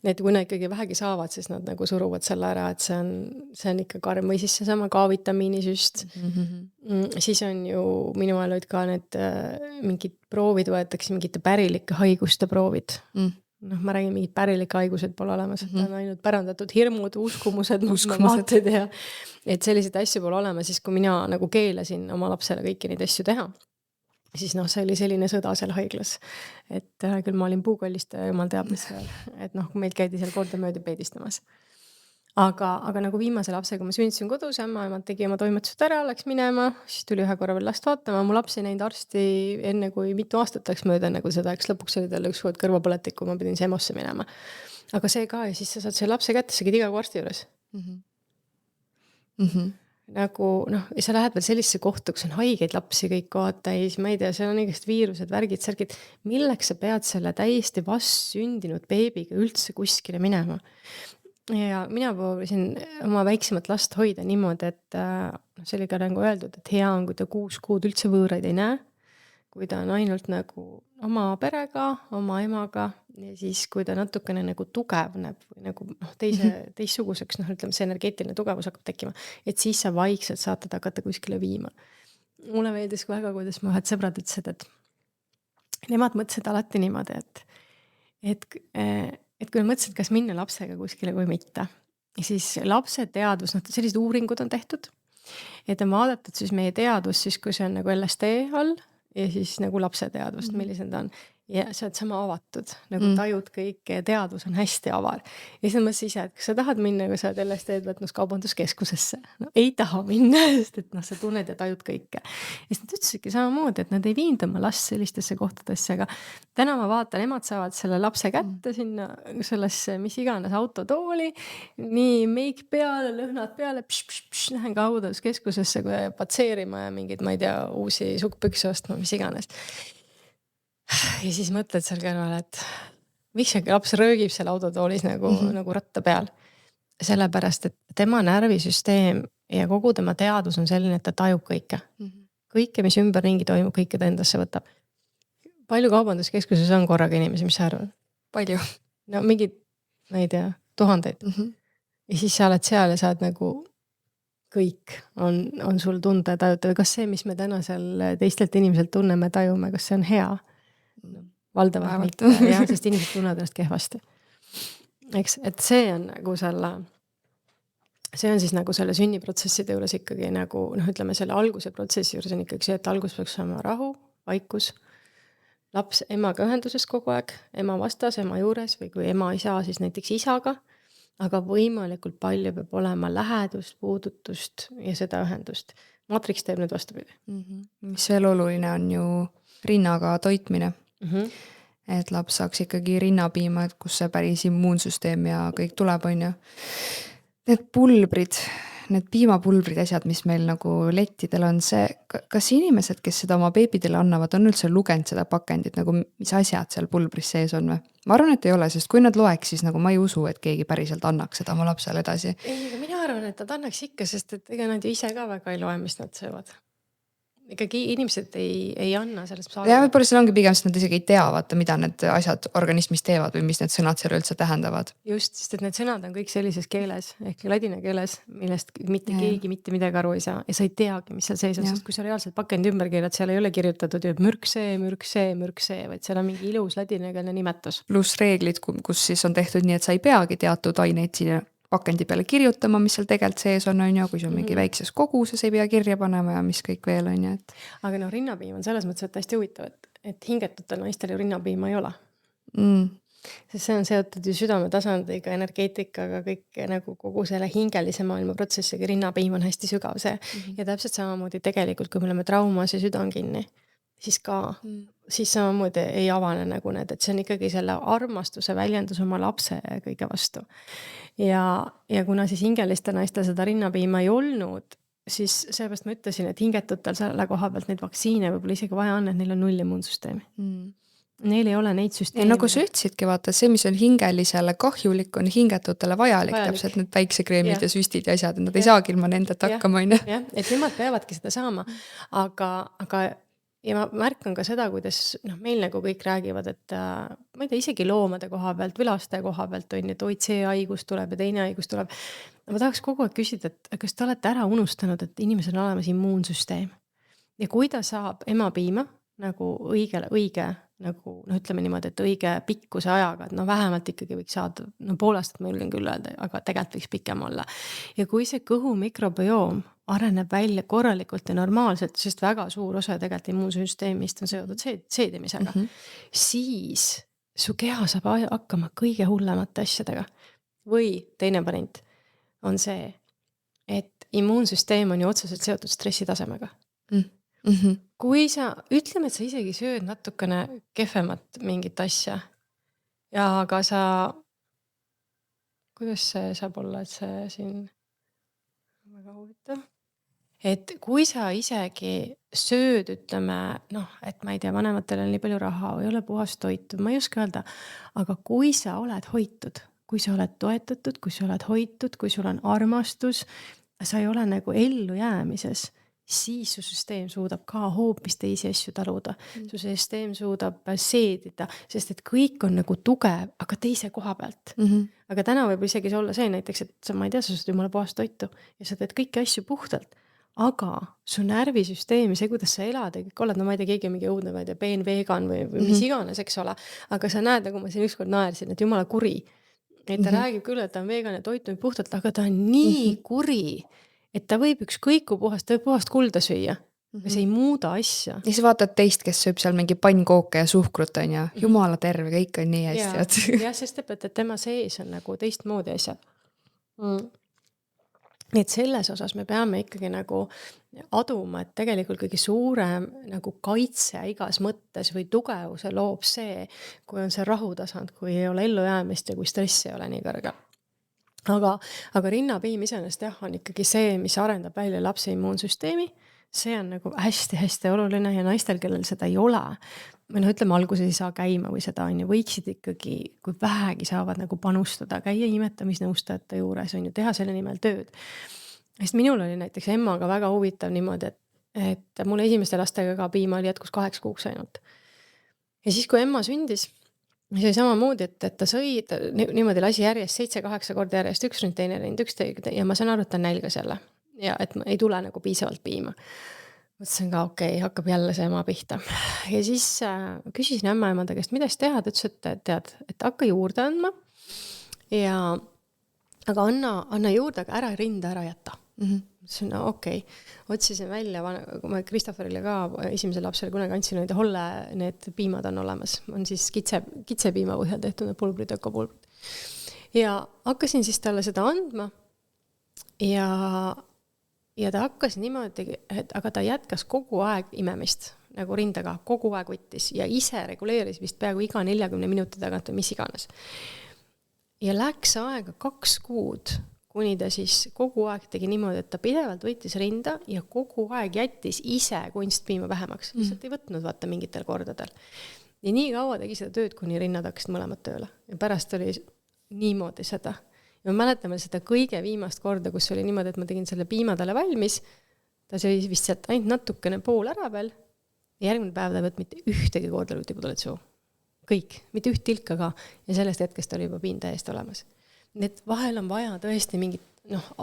Et kui nad ikkagi vähegi saavad, siis nad nagu suruvad selle ära, et see on ikka karm või siis seesama K-vitamiinisüst. Siis on ju minu ajal olid ka need mingid proovid võetakse, mingite pärilike haiguste proovid. Noh, ma räägin, mingid pärilike haigused pole olemas, et on ainult pärandatud hirmud, uskumused. Ja et selliseid asju pole olemas, siis kui mina nagu keelasin oma lapsele kõiki neid asju teha, siis noh, see oli selline sõda seal haiglas, et küll ma olin puukollist ja jumal teab, mis seal, et noh, meilt käidi seal kordamööda peedistamas. Aga nagu viimase lapsega ma sündisin kodus, ema tegi oma toimetused ära, läks minema, siis tuli ühe korra veel last vaatama, mu laps ei näinud arsti enne kui mitu aastat läks mööda, enne kui seda, eks lõpuks oli tal üks kord kõrvapõletik, kui ma pidin semosse minema. Aga see ka, ja siis sa saad selle lapse kätte, sa käid iga kuu arsti juures. Nagu noh, ja sa lähed veel sellisesse kohta, kus on haigeid lapsi kõik kohad täis, ma ei tea, seal on igast viirused, värgid, särgid, milleks sa pead selle täiesti vastsündinud beebiga üldse kuskile minema. Ja mina proovisin oma väiksemat last hoida niimoodi, et see oli ka nagu öeldud, et hea on, kui ta 6 kuud üldse võõraid ei näe, kui ta on ainult nagu oma perega, oma emaga ja siis, kui ta natukene nagu tugevneb või nagu teistsuguseks, noh, ütleme, see energeetiline tugevus hakkab tekkima, et siis sa vaikselt saad teda hakata kuskile viima. Mulle meeldis väga, kuidas mu ühed sõbrad ütlesid, et nemad mõtlesid alati niimoodi, et kui nad mõtlesid, kas minna lapsega kuskile või mitte, siis lapse teadvus, noh, sellised uuringud on tehtud, et on vaadatud siis meie teadvus, siis kui see on nagu LSD all ja siis nagu lapse teadvust, millised ta on. Ja sa oled sama avatud, nagu tajud kõike ja teadvus on hästi avar. Ja siis mõtlesin ise, et kas sa tahad minna, kui sa oled LSD-d võtnud kaubanduskeskusesse? No, ei taha minna, sest et noh, sa tunned ja tajud kõike. Ja siis nad ütlesidki samamoodi, et nad ei viinud oma last sellistesse kohtadesse, aga täna ma vaatan, emad saavad selle lapse kätte sinna sellesse, mis iganes autotooli, nii meik peale, lõhnad peale, lähen kaubanduskeskusesse patseerima ja mingid, ma ei tea, uusi sukkpükse ostma, mis iganes. Ja siis mõtled seal kõrval, et miks see laps röögib seal autotoolis nagu ratta peal. Sellepärast, et tema närvisüsteem ja kogu tema teadvus on selline, et ta tajub kõike. Kõike, mis ümberringi toimub, kõike ta endasse võtab. Palju kaubanduskeskuses on korraga inimesi, mis sa arvad? Palju. No mingid, ma ei tea, tuhandeid. Ja siis sa oled seal ja saad nagu kõik on sul tunda ja tajuta. Või kas see, mis me täna seal teistelt inimeselt tunneme, tajume, kas see on hea? Valdavalt mitte, jah, sest inimesed tunnevad ennast kehvasti. Eks, et see on nagu see on siis nagu selle sünniprotsesside juures ikkagi nagu, noh, ütleme selle alguse protsessi juures on ikkagi see, et algus peaks olema rahu, vaikus, laps emaga ühenduses kogu aeg, ema vastas, ema juures või kui ema ei saa, siis näiteks isaga, aga võimalikult palju peab olema lähedust, puudutust ja seda ühendust. Matrix teeb nüüd vastupidi. Mis veel oluline on ju rinnaga toitmine. Et laps saaks ikkagi rinnapiima, et kus see päris immuunsüsteem ja kõik tuleb, on ju. Need pulbrid, need piimapulbrid asjad, mis meil nagu lettidel on see, kas inimesed, kes seda oma beebidele annavad, on üldse lugenud seda pakendit, nagu mis asjad seal pulbris sees on või? Ma arvan, et ei ole, sest kui nad loeks, siis nagu ma ei usu, et keegi päriselt annaks seda oma lapsele edasi. Ei, mina arvan, et nad annaks ikka, sest et ega nad ju ise ka väga ei loe, mis nad söövad. ikkagi inimesed ei anna sellest ja võib-olla seal ongi pigem, sest nad isegi ei tea, vaata, mida need asjad organismis teevad või mis need sõnad seal üldse tähendavad. Just, sest et need sõnad on kõik sellises keeles ehk ladina keeles, millest mitte keegi mitte midagi aru ei saa ja sa ei teagi, mis seal sees on, sest kui sa reaalselt pakendi ümber keelad, seal ei ole kirjutatud ju mürk see, vaid seal on mingi ilus ladinakeelne nimetus. Pluss reeglid, kus siis on tehtud nii, et sa ei peagi teatud aineid siin pakendi peale kirjutama, mis seal tegelikult sees on ju, kui see on mingi väikses koguses, ei pea kirja panema ja mis kõik veel on ju. Aga no rinnapiim on selles mõttes, et hästi huvitav, et hingetutel naistel ju rinnapiima ei ole. Sest see on seotud ju südametasandiga, energeetikaga, kõik nagu kogu selle hingelise maailma protsessiga, rinnapiim on hästi sügav see. Ja täpselt samamoodi tegelikult, kui me oleme traumas ja süda on kinni, siis siis samamoodi ei avane nagu need, et see on ikkagi selle armastuse väljendus oma lapse kõige vastu. Ja kuna siis hingeliste naistel seda rinnapiima ei olnud, siis seepärast ma ütlesin, et hingetutel selle koha pealt neid vaktsiine võib-olla isegi vaja on, et neil on 0 immuunsüsteemi. Neil ei ole neid süsteemi. Ja nagu sa ütlesidki, vaata, see, mis on hingelisele kahjulik, on hingetutele vajalik. Täpselt need päiksekreemid ja süstid ja asjad, nad ei saagi ilma nendelt hakkama. Jah, et nemad peavadki seda saama, aga ja ma märkan ka seda, kuidas meil nagu kõik räägivad, et ma ei tea, isegi loomade koha pealt või laste koha pealt on, et see haigus tuleb ja teine haigus tuleb. Ma tahaks kogu aeg küsida, et kas te olete ära unustanud, et inimesel on olemas immuunsüsteem ja kui ta saab emapiima nagu õige nagu ütleme niimoodi, et õige pikkuse ajaga, et vähemalt ikkagi võiks saada, pool aastat ma julgen küll öelda, aga tegelikult võiks pikem olla. Ja kui see kõhu mikrobioom areneb välja korralikult ja normaalselt, sest väga suur osa tegelikult immuunsüsteemist on seotud seedimisega, siis su keha saab hakkama kõige hullemate asjadega. Või teine variant on see, et immuunsüsteem on ju otseselt seotud stressitasemega. Kui sa, ütleme, et sa isegi sööd natukene kehvemat mingit asja ja aga sa, kuidas see saab olla, et see siin väga huvitav, et kui sa isegi sööd, ütleme, et ma ei tea, vanematel on nii palju raha või ei ole puhast toitu, ma ei oska öelda, aga kui sa oled hoitud, kui sa oled toetatud, kui sa oled hoitud, kui sul on armastus, sa ei ole nagu ellu jäämises, siis su süsteem suudab ka hoopis teisi asju taluda. Su süsteem suudab seedida, sest et kõik on nagu tugev, aga teise koha pealt. Aga täna võib isegi olla see näiteks, et sa, ma ei tea, sa saad jumala puhast toitu ja sa teed kõiki asju puhtalt, aga su närvisüsteemi, see, kuidas sa elad ja kõik oled, ma ei tea, keegi on mingi õudne, ma ei tea, peenvegan või mis iganes, eks ole, aga sa näed, nagu ma siin ükskord naersin, et jumala kuri, et ta räägib küll, et ta on vegan ja toitub puhtalt, aga ta on nii kuri, et ta võib ükskõik kui puhast kulda süüa, aga see ei muuda asja. Ja sa vaatad teist, kes sööb seal mingi pannkooke ja suhkrut on ja jumala terve, kõik on nii hästi. Ja sest et tema sees on nagu teistmoodi asjad. Nii et selles osas me peame ikkagi nagu aduma, et tegelikult kõige suurem nagu kaitse igas mõttes või tugevuse loob see, kui on see rahutasand, kui ei ole ellujäämist ja kui stress ei ole nii kõrge. Aga rinnapiim iseenesest on ikkagi see, mis arendab välja lapse immuunsüsteemi. See on nagu hästi-hästi oluline ja naistel, kellel seda ei ole, või ütleme, alguses ei saa käima või seda on ju, võiksid ikkagi, kui vähegi saavad nagu panustada, käia imetamisnõustajate juures on ju, teha selle nimel tööd. Sest minul oli näiteks emmaga väga huvitav niimoodi, et mul esimeste lastega ka piima oli jätkus 8 kuuks ainult. Ja siis, kui emma sündis, see oli samamoodi, et ta sõi, niimoodi lasi järjest 7-8 korda järjest, üks ründ, teine ründ, ja ma saan aru, et ta nälgas jälle ja et ei tule nagu piisavalt piima. Mõtlesin ka, okei, hakkab jälle see ema pihta. Ja siis küsisin ämmaemade käest, mida siis teha, ta ütles, et tead, et hakka juurde andma, aga anna juurde, aga ära rinda ära jätta. Mõtlesin, no okei. Otsisin välja, kui ma Kristofferile ka esimesel lapsele kunagi andsin neid holle, need piimad on olemas. On siis kitsepiima põhjal tehtud, need pulbrid, ökopulbrid. Ja hakkasin siis talle seda andma ja ta hakkas niimoodi, aga ta jätkas kogu aeg imemist, nagu rindaga, kogu aeg võttis ja ise reguleeris vist peaaegu iga 40 minuti tagant või mis iganes. Ja läks aega 2 kuud, kuni ta siis kogu aeg tegi niimoodi, et ta pidevalt võttis rinda ja kogu aeg jättis ise kunstpiima vähemaks. Lihtsalt ei võtnud vaata mingitel kordadel. Ja nii kaua tegi seda tööd, kuni rinnad hakkasid mõlemad tööle. Ja pärast oli niimoodi seda. Ja ma mäletan seda kõige viimast korda, kus oli niimoodi, et ma tegin selle piima talle valmis, ta sõi vist sealt ainult natukene pool ära veel. Ja järgmine päev ta ei võt mitte ühtegi koodleruutipudelit suu. Kõik, mitte üht tilka ka. Ja sellest hetkest oli juba piin täiesti olemas. Nii et vahel on vaja tõesti mingit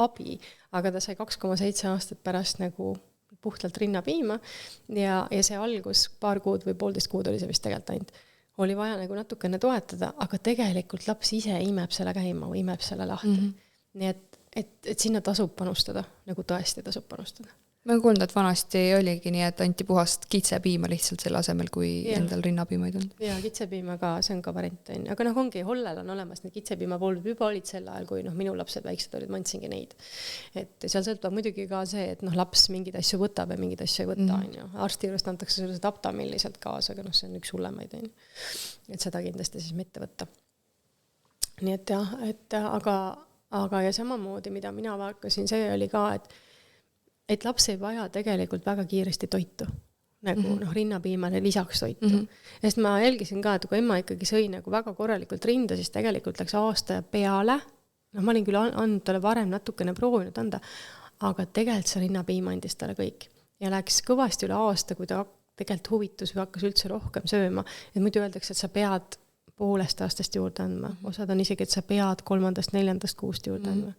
abi, aga ta sai 2,7 aastat pärast nagu puhtalt rinnapiima ja see algus paar kuud või 1,5 kuud oli see vist tegelikult ainult. Oli vaja nagu natukene toetada, aga tegelikult laps ise imeb selle käima või imeb selle lahti. Nii et sinna tasub panustada, nagu tõesti tasub panustada. Ma olen kuulnud, et vanasti oligi nii, et anti puhast kitsepiima lihtsalt selle asemel, kui endal rinnapiima ei tulnud. Ja kitsepiima ka, see on ka variant. Aga ongi, Hollel on olemas need kitsepiima poolud juba olid sel ajal, kui minu lapsed väiksed olid, ma andsingi neid. Et seal sõltub muidugi ka see, et laps mingid asju võtab ja mingid asju ei võta. Arsti juurest antakse sellised aptamilliselt kaasa, aga see on üks hullemaid. Et seda kindlasti siis mitte võtta. Nii et jah, aga ja samamoodi, mida mina vaakasin, see oli ka, et laps ei vaja tegelikult väga kiiresti toitu, nagu rinnapiimane lisaks toitu. Sest ma jälgisin ka, et kui ema ikkagi sõi nagu väga korralikult rinda, siis tegelikult läks aasta peale. Ma olin küll andnud talle varem natukene proovinud anda, aga tegelikult see rinnapiim andis talle kõik. Ja läks kõvasti üle aasta, kui ta tegelikult huvitus või hakkas üldse rohkem sööma. Et muidu öeldakse, et sa pead 1,5 aastast juurde andma. Osad on isegi, et sa pead 3.–4. kuust juurde andma.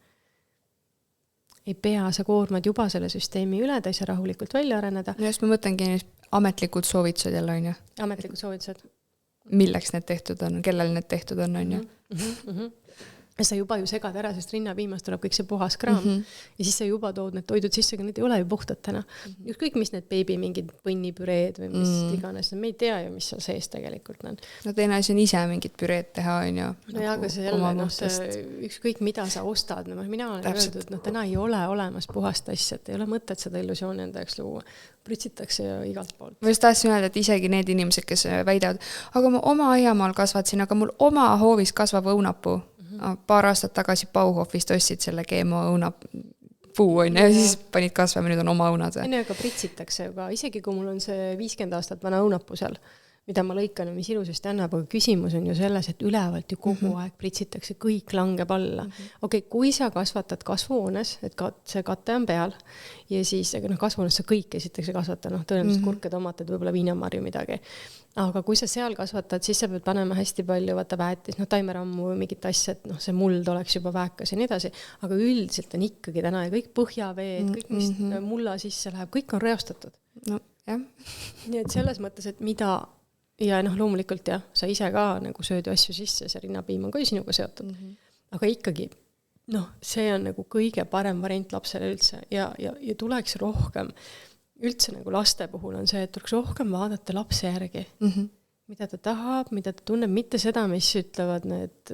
Ei pea, sa koormad juba selle süsteemi üle, ta ei saa rahulikult välja areneda. No just ma mõtlengi ametlikud soovitused jälle on ju. Ametlikud soovitused. Milleks need tehtud on, kellel need tehtud on ju. Ja sa juba ju segad ära, sest rinnapiimast tuleb kõik see puhas kraam ja siis sa juba tood need toidud sisse, aga need ei ole ju puhtad täna. Ükskõik, mis need beebi mingid põnnipüreed või mis iganes, me ei tea ju, mis seal sees tegelikult on. No teine asi on ise mingid püreed teha, on ju. No ja, aga see jälle, ükskõik mida sa ostad, mina olen öeldud, täna ei ole olemas puhast asja, et ei ole mõtet seda illusiooni enda jaoks luua. Pritsitakse ju igalt poolt. Ma just tahtsin öelda, et isegi need inimesed, kes väidavad, aga ma oma aiamaal kasvatasin, aga mul oma hoovis kasvab õunapuu. Paar aastat tagasi Bauhofist ostsid selle GMO õunapuu on ja siis panid kasvama, nüüd on oma õunad. Enne aga pritsitakse ju ka, isegi kui mul on see 50 aastat vana õunapuu seal, mida ma lõikan, mis ilusasti annab, aga küsimus on ju selles, et ülevalt ju kogu aeg pritsitakse, kõik langeb alla. Okei, kui sa kasvatad kasvuhoones, et see kate on peal ja siis kasvuhoones sa kõik esiteks kasvata, tõenäoliselt kurke, tomated, võib-olla viinamarju midagi. Aga kui sa seal kasvatad, siis sa pead panema hästi palju väetis, taimerammu või mingit asja, et see muld oleks juba väekas ja nii edasi. Aga üldiselt on ikkagi täna ja kõik põhjaveed, kõik mis mulla sisse läheb, kõik on reostatud. No, jah. Nii et selles mõttes, et mida ja loomulikult jah, sa ise ka nagu sööd asju sisse, see rinnapiim on ka sinuga seotud. Aga ikkagi, see on nagu kõige parem variant lapsele üldse ja tuleks rohkem, üldse nagu laste puhul on see, et tuleks rohkem vaadata lapse järgi. Mida ta tahab, mida ta tunneb, mitte seda, mis ütlevad need...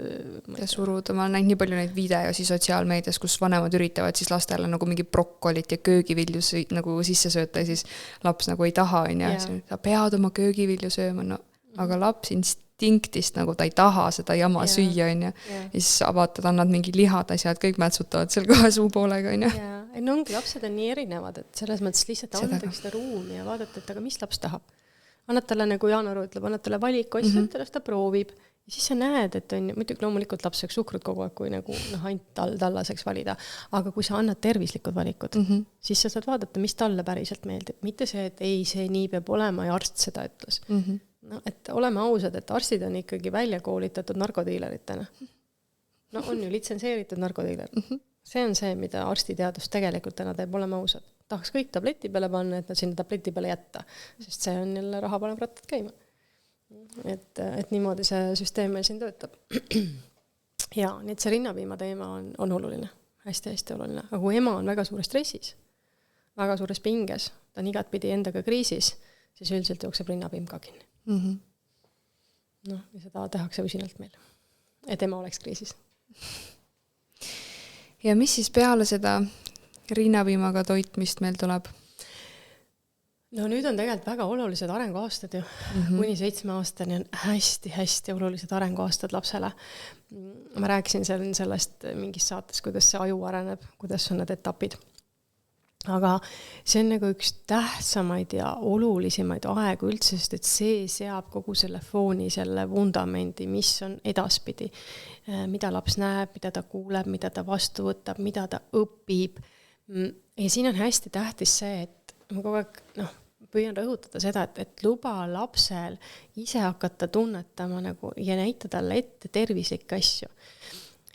Ja suruda, ma olen näinud nii palju neid videosi sotsiaalmeedias, kus vanemad üritavad siis lastele nagu mingi brokkolit ja köögiviljus nagu sisse sööta ja siis laps nagu ei taha, sa pead oma köögivilju sööma, aga laps instinktist nagu ta ei taha seda jama süüa, ja siis vaatad, annad mingi lihad asjad, kõik mätsutavad seal kahe suu poolega, ongi, lapsed on nii erinevad, et selles mõttes lihtsalt andaks seda ruumi ja vaadata, et aga mis laps tahab. Annad talle, nagu Jaan Aru ütleb, annad talle valiku asju, sellest ta proovib. Ja siis sa näed, et on muidugi loomulikult laps saaks suhkrut kogu aeg, kui nagu ainult tallaseks valida. Aga kui sa annad tervislikud valikud, siis sa saad vaadata, mis talle päriselt meeldib. Mitte see, et ei, see nii peab olema ja arst seda ütles. Et oleme ausad, et arstid on ikkagi välja koolitatud narkodiileritena. On ju litsenseeritud narkodiilerid. See on see, mida arstiteadus tegelikult täna teeb, olema ausad. Tahaks kõik tableti peale panna, et nad sinna tableti peale jätta, sest see on jälle raha paneb rattad käima. Et niimoodi see süsteem meil siin töötab. Ja, nii et see rinnapiima teema on oluline, hästi-hästi oluline. Aga kui ema on väga suures stressis, väga suures pinges, ta on igat pidi endaga kriisis, siis üldiselt jookseb rinnapiim ka kinni. Ja seda tehakse usinalt meil, et ema oleks kriisis. Ja mis siis peale seda rinnapiimaga toitmist meil tuleb? Nüüd on tegelikult väga olulised arenguaastad ju. Kuni 7 aastani on hästi-hästi olulised arenguaastad lapsele. Ma rääkisin sellest mingis saates, kuidas see aju areneb, kuidas on need etapid. Aga see on nagu üks tähtsamaid ja olulisemaid aegu üldse, sest et see seab kogu selle fooni, selle vundamendi, mis on edaspidi. Mida laps näeb, mida ta kuuleb, mida ta vastu võtab, mida ta õpib. ja siin on hästi tähtis see, et ma kogu aeg püüan rõhutada seda, et luba lapsel ise hakata tunnetama nagu ja näita talle ette tervislikke asju.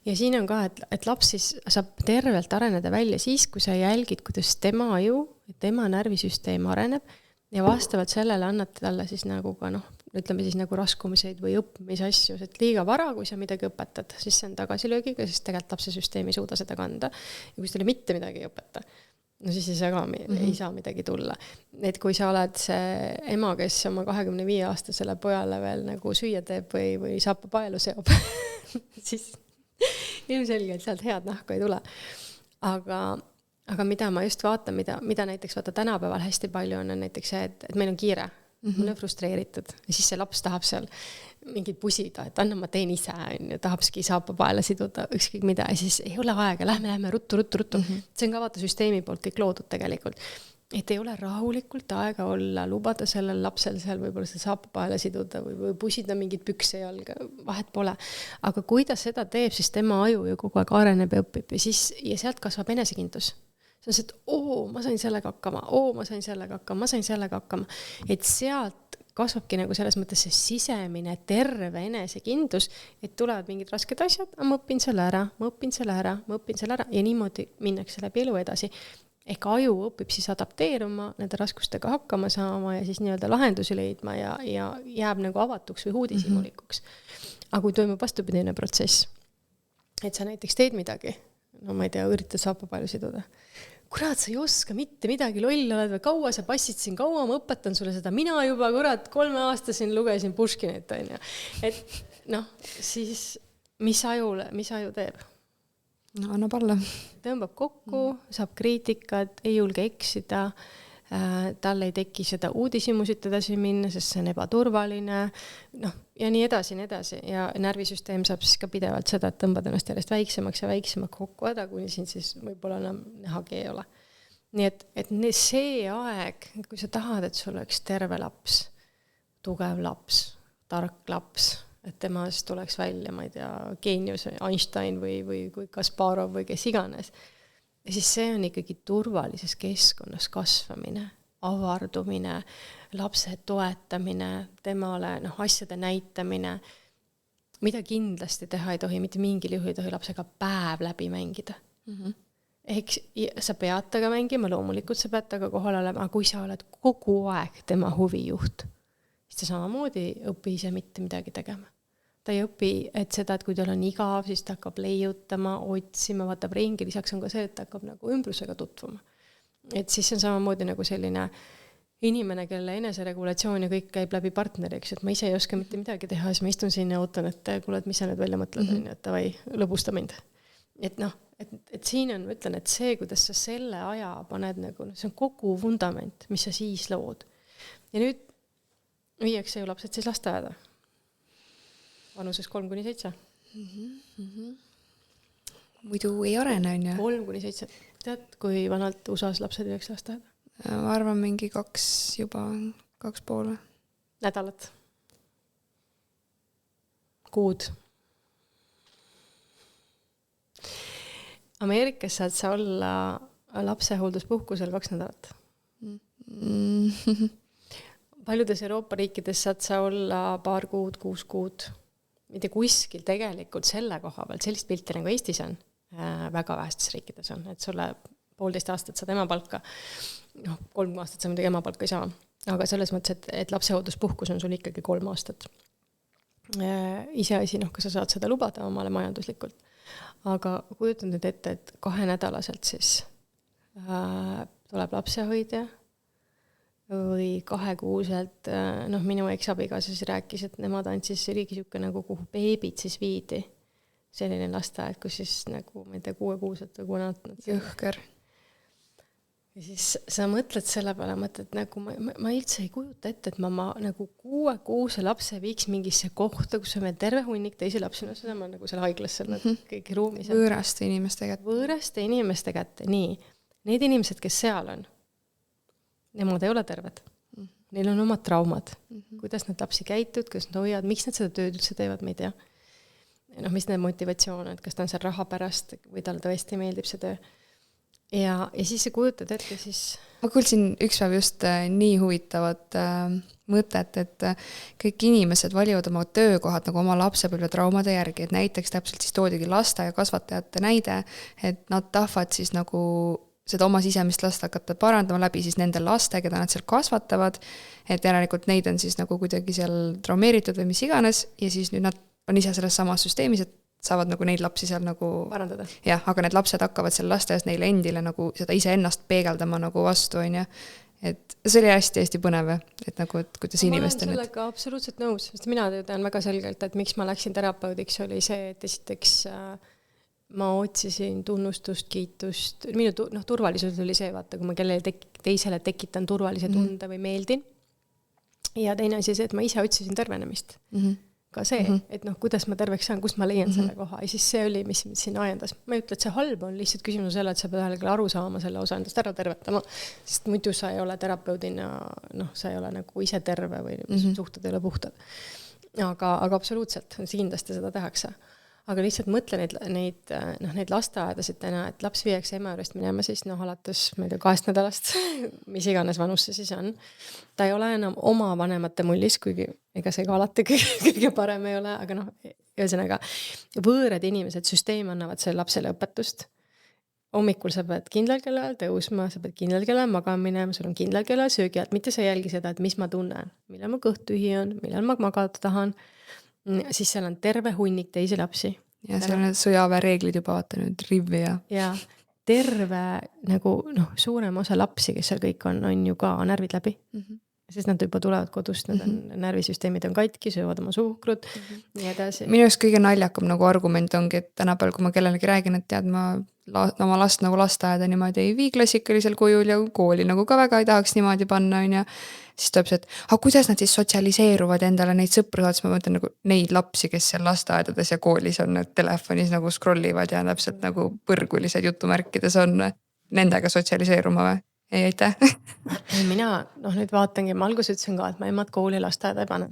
Ja siin on ka, et laps siis saab tervelt areneda välja siis, kui sa jälgid, kuidas tema aju, tema närvisüsteem areneb ja vastavalt sellele annad talle siis nagu ka ütleme siis nagu raskumiseid või õppimisasju, et liiga vara, kui sa midagi õpetad, siis see on tagasilöögiga, siis tegelikult lapse süsteem ei suuda seda kanda. Ja kui talle mitte midagi ei õpeta, no siis ei saa midagi tulla. Et kui sa oled see ema, kes oma 25-aastasele pojale veel nagu süüa teeb või saapa paelu seob, siis ilmselgelt sealt head nahku ei tule. Aga mida ma just vaatan, mida näiteks tänapäeval hästi palju on näiteks see, et meil on kiire. Mul on frustreeritud ja siis see laps tahab seal mingid pusida, et anna ma teen ise, tahabski saapa paela siduda ükskõik mida ja siis ei ole aega, lähme ruttu. See on ka süsteemi poolt kõik loodud tegelikult, et ei ole rahulikult aega olla, lubada sellel lapsel seal võib-olla see saapa paela siduda või pusida mingid pükse jalga, vahet pole. Aga kui ta seda teeb, siis tema aju ju kogu aeg areneb ja õpib ja sealt kasvab enesekindlus. See on see, et ma sain sellega hakkama. Et sealt kasvabki nagu selles mõttes see sisemine terve enesekindlus, et tulevad mingid rasked asjad, ma õpin selle ära ja niimoodi minnakse läbi elu edasi. Ehk aju õpib siis adapteeruma, nende raskustega hakkama saama ja siis nii-öelda lahendusi leidma ja jääb nagu avatuks või uudishimulikuks. Aga kui toimub vastupidine protsess, et sa näiteks teed midagi, ma ei tea, üritad saapa palju siduda. Kurat, sa ei oska mitte midagi, loll oled või kaua sa passid siin kaua, ma õpetan sulle seda, mina juba 3-aastasin lugesin Puškinit, on ju. Et siis mis aju teeb? Annab alla. Tõmbab kokku, saab kriitikat, ei julge eksida, tal ei teki seda uudishimusid edasi minna, sest see on ebaturvaline, ja nii edasi. Ja närvisüsteem saab siis ka pidevalt seda, et tõmbad ennast järjest väiksemaks ja väiksemaks kokku häda, kuni siin siis võib-olla enam nähagi ei ole. Nii et see aeg, kui sa tahad, et sul oleks terve laps, tugev laps, tark laps, et tema siis tuleks välja, ma ei tea, geenius, Einstein või Kasparov või kes iganes. Ja siis see on ikkagi turvalises keskkonnas kasvamine, avardumine, lapse toetamine, temale asjade näitamine, mida kindlasti teha ei tohi, mitte mingil juhul ei tohi lapsega päev läbi mängida. Ehk sa pead taga mängima, loomulikult sa pead taga kohal olema, aga kui sa oled kogu aeg tema huvijuht, siis ta samamoodi õpi ise mitte midagi tegema. Ta ei õpi, et seda, et kui tal on igav, siis ta hakkab leiutama, otsima, vaatab ringi, lisaks on ka see, et ta hakkab nagu ümbrusega tutvuma. Et siis on samamoodi nagu selline inimene, kelle eneseregulatsioon ja kõik käib läbi partneriks, et ma ise ei oska mitte midagi teha, siis ma istun siin ja ootan, et kuule, et mis sa nüüd välja mõtled, et tavai, lõbusta mind. Et et siin on, ma ütlen, et see, kuidas sa selle aja paned nagu, see on kogu vundament, mis sa siis lood. Ja nüüd viiakse ju lapsed siis lasteaeda. Vanuses 3-7. Muidu ei arene, on ju? 3-7. Tead, kui vanalt USA-s lapsed viiakse lasteaeda? Ma arvan mingi 2,5. Nädalat. Kuud. Ameerikas saad sa olla lapsehoolduspuhkusel 2 nädalat. Paljudes Euroopa riikides saad sa olla 2 kuud, 6 kuud. Mitte kuskil tegelikult selle koha peal, sellist pilti nagu Eestis on, väga vähestes riikides on, et sulle 1,5 aastat saad emapalka, 3 aastat sa midagi emapalka ei saa, aga selles mõttes, et lapsehoolduspuhkus on sul ikkagi 3 aastat. Iseasi, kas sa saad seda lubada omale majanduslikult, aga kujutan nüüd ette, et 2 nädalaselt siis tuleb lapsehoidja, või 2 kuuselt, minu eksabiga siis rääkis, et nemad andsid oligi siuke nagu kuhu beebid siis viidi. Selline lasteaed, kus siis nagu, ma ei tea, 6 kuuselt või 6 nädalat. Jõhker. Ja siis sa mõtled selle peale, mõtled nagu, ma üldse ei kujuta ette, et ma nagu 6 kuuse lapse viiks mingisse kohta, kus on meil terve hunnik teisi lapsi, seda ma nagu seal haiglas seal kõik ruumis. Võõraste inimeste kätte, nii. Need inimesed, kes seal on, nemad ei ole terved. Neil on omad traumad. Kuidas nad lapsi käitud, kuidas nad hoiavad, miks nad seda tööd üldse teevad, ma ei tea. Mis need motivatsioon on, kas ta on seal raha pärast või talle tõesti meeldib see töö. ja siis sa kujutad ette siis. Ma kuulsin üks päev just nii huvitavat mõtet, et kõik inimesed valivad oma töökohad nagu oma lapsepõlve traumade järgi, et näiteks täpselt siis toodigi lasteaia kasvatajate näide, et nad tahavad siis nagu seda oma sisemist last hakata parandama läbi siis nende laste, keda nad seal kasvatavad, et järelikult neid on siis nagu kuidagi seal traumeeritud või mis iganes ja siis nüüd nad on ise selles samas süsteemis, et saavad nagu neid lapsi seal nagu parandada. Jah, aga need lapsed hakkavad seal lasteaias neile endile nagu seda iseennast peegeldama nagu vastu, on ju. Et see oli hästi põnev, et nagu, et kuidas inimestel ma olen sellega absoluutselt nõus, sest mina tean väga selgelt, et miks ma läksin terapeudiks, oli see, et esiteks ma otsisin tunnustust, kiitust, minu turvalisus oli see, vaata, kui ma kellele teisele tekitan turvalise tunde või meeldin. Ja teine asi see, et ma ise otsisin tervenemist. Ka see, et kuidas ma terveks saan, kust ma leian selle koha ja siis see oli, mis sinna ajendas. Ma ei ütle, et see halb on lihtsalt küsimus selle, et sa pead ühel aru saama selle osa endast ära tervetama, sest muidu sa ei ole terapeudina, sa ei ole nagu ise terve või suhted ei ole puhtad. Aga absoluutselt, kindlasti seda tehakse. Aga lihtsalt mõtle neid lasteaedasid täna, et laps viiakse ema juurest minema siis alates 2 nädalast, mis iganes vanus see siis on. Ta ei ole enam oma vanemate mullis, kuigi ega see ka alati kõige parem ei ole, aga ühesõnaga võõrad inimesed, süsteem annavad selle lapsele õpetust. Hommikul sa pead kindlal kellal tõusma, sa pead kindlal kellal magama minema, sul on kindlal kellal söögiajad, mitte sa jälgi seda, et mis ma tunnen, millal ma kõht tühi on, millal ma magada tahan. Siis seal on terve hunnik teisi lapsi. Ja seal on sõjaväereeglid juba vaata nüüd rivvi ja terve nagu suurem osa lapsi, kes seal kõik on ju ka närvid läbi. Sest nad juba tulevad kodust, nad on, närvisüsteemid on katki, söövad oma suhkrut nii edasi. Minu jaoks kõige naljakam nagu argument ongi, et tänapäeval, kui ma kellelegi räägin, et tead, ma oma last nagu lasteaeda niimoodi ei vii klassikalisel kujul ja kooli nagu ka väga ei tahaks niimoodi panna, on ja siis tuleb see, et kuidas nad siis sotsialiseeruvad endale neid sõpru saades, ma mõtlen nagu neid lapsi, kes seal lasteaedades ja koolis on, need telefonis nagu scrollivad ja täpselt nagu põrgulised jutumärkides on nendega sotsialiseeruma või? Ei, aitäh. Mina nüüd vaatangi, ma alguses ütlesin ka, et ma emad kooli lasteaeda ei pane.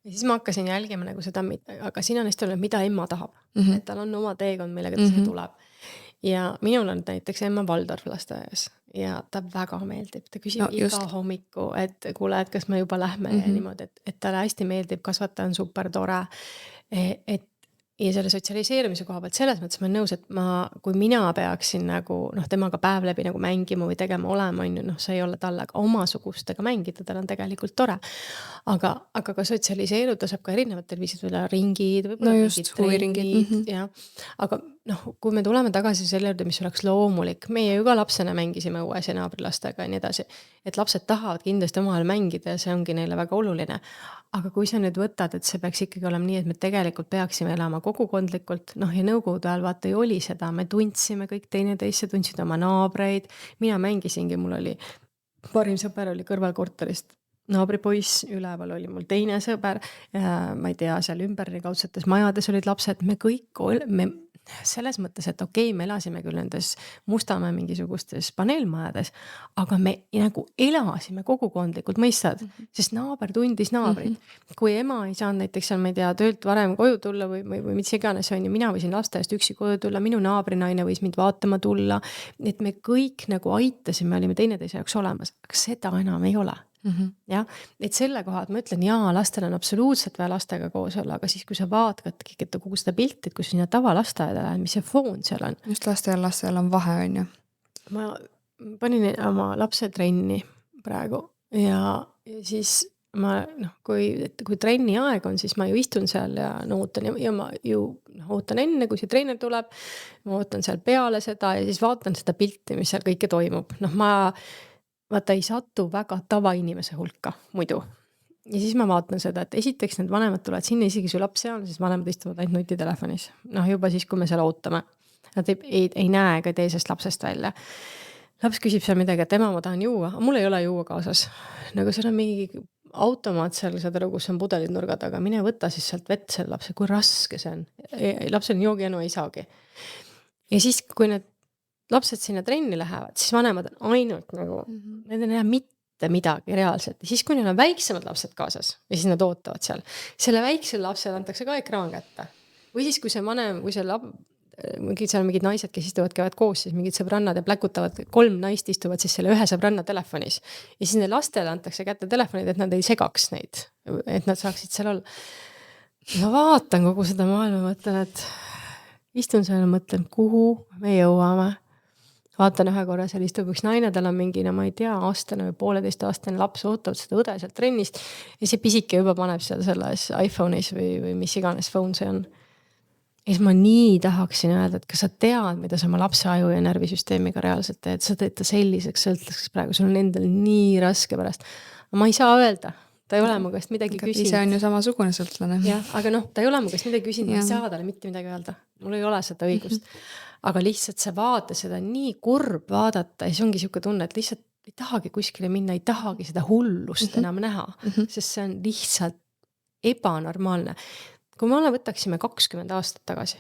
Ja siis ma hakkasin jälgima nagu seda, aga siin on hästi olnud, mida emma tahab. Et tal on oma teekond, millega ta see tuleb. Ja minul on näiteks emma Valdorf lasteaias ja ta väga meeldib. Ta küsib iga hommiku, et kuule, et kas me juba lähme ja niimoodi, et talle hästi meeldib, kasvataja on super tore. Ja selle sotsialiseerimise koha pealt selles mõttes ma olen nõus, et kui mina peaksin nagu temaga päev läbi nagu mängima või tegema olema, see ei ole talle omasugustega mängida, tal on tegelikult tore. Aga ka sotsialiseeruda saab ka erinevatel viisid või ringid või just, huviringid. Aga kui me tuleme tagasi selle juurde, mis oleks loomulik, meie ju ka lapsena mängisime õues ja naabrilastega ja nii edasi, et lapsed tahavad kindlasti omavahel mängida ja see ongi neile väga oluline. Aga kui sa nüüd võtad, et see peaks ikkagi olema nii, et me tegelikult peaksime elama kogukondlikult, ja nõukogude ajal vaata ju oli seda, me tundsime kõik teineteisse, tundsid oma naabreid, mina mängisingi, mul oli parim sõber oli kõrvalkorterist naabripoiss, üleval oli mul teine sõber, ma ei tea, seal ümberkaudsetes majades olid lapsed, me kõik selles mõttes, et me elasime küll nendes Mustamäe mingisugustes paneelmajades, aga me nagu elasime kogukondlikult, mõistad, sest naaber tundis naabrit. Kui ema ei saanud näiteks seal, ma ei tea, töölt varem koju tulla või mis iganes on, ja mina võisin lasteaiast üksi koju tulla, minu naabrinaine võis mind vaatama tulla, et me kõik nagu aitasime, olime teineteise jaoks olemas, aga seda enam ei ole. Ja, et selle kohad ma ütlen, lastel on absoluutselt vaja lastega koos olla, aga siis kui sa vaatadki kogu seda pilti, et kui sinna tavalasteaeda lähed, mis see foon seal on. Just lastel on vahe, on ju. Ma panin oma lapse trenni praegu ja siis ma, kui trenni aeg on, siis ma ju istun seal ja ootan ja ma ju ootan enne, kui see treiner tuleb, ma ootan seal peale seda ja siis vaatan seda pilti, mis seal kõike toimub. Vaata ei satu väga tavainimese hulka muidu. Ja siis ma vaatan seda, et esiteks need vanemad tulevad sinna, isegi su laps seal, siis vanemad istuvad ainult nutitelefonis. Juba siis, kui me seal ootame. Nad ei näe ka teisest lapsest välja. Laps küsib seal midagi, et ema, ma tahan juua. Aga mul ei ole juua kaasas. Nagu seal on mingi automaat seal, saad aru, kus on pudelid nurga taga. Mine võta siis sealt vett selle lapse, kui raske see on. Lapsel on joogijanu, ei saagi. Ja siis, kui need lapsed sinna trenni lähevad, siis vanemad on ainult nagu, need ei näe mitte midagi reaalselt. Ja siis, kui neil on väiksemad lapsed kaasas ja siis nad ootavad seal, selle väiksel lapsel antakse ka ekraan kätte. Või siis, kui see vanem, kui see seal mingid naised, kes istuvad, käivad koos, siis mingid sõbrannad ja pläkutavad, 3 naist istuvad siis selle ühe sõbranna telefonis. Ja siis neil lastele antakse kätte telefonid, et nad ei segaks neid, et nad saaksid seal olla. Ma vaatan kogu seda maailma, mõtlen, et istun seal ja mõtlen, kuhu me jõuame. Vaatan ühe korra, seal istub üks naine, tal on mingi, no ma ei tea, aastane või 1,5-aastane laps ootab seda õde sealt trennist ja see pisike juba paneb seal selles iPhone'is või mis iganes phone see on. Ja siis ma nii tahaksin öelda, et kas sa tead, mida sa oma lapse aju ja närvisüsteemiga reaalselt teed, sa teed ta selliseks sõltlaseks praegu, sul on endal nii raske pärast. Ma ei saa öelda, ta ei ole mu käest midagi küsinud. Ise on ju samasugune sõltlane. Jah, aga noh, ta ei ole mu käest midagi küsinud, ma ei saa talle mitte midagi öelda. Mul ei ole seda õigust. Aga lihtsalt see vaate seda nii kurb vaadata ja see ongi siuke tunne, et lihtsalt ei tahagi kuskile minna, ei tahagi seda hullust enam näha, sest see on lihtsalt ebanormaalne. Kui me võtaksime 20 aastat tagasi,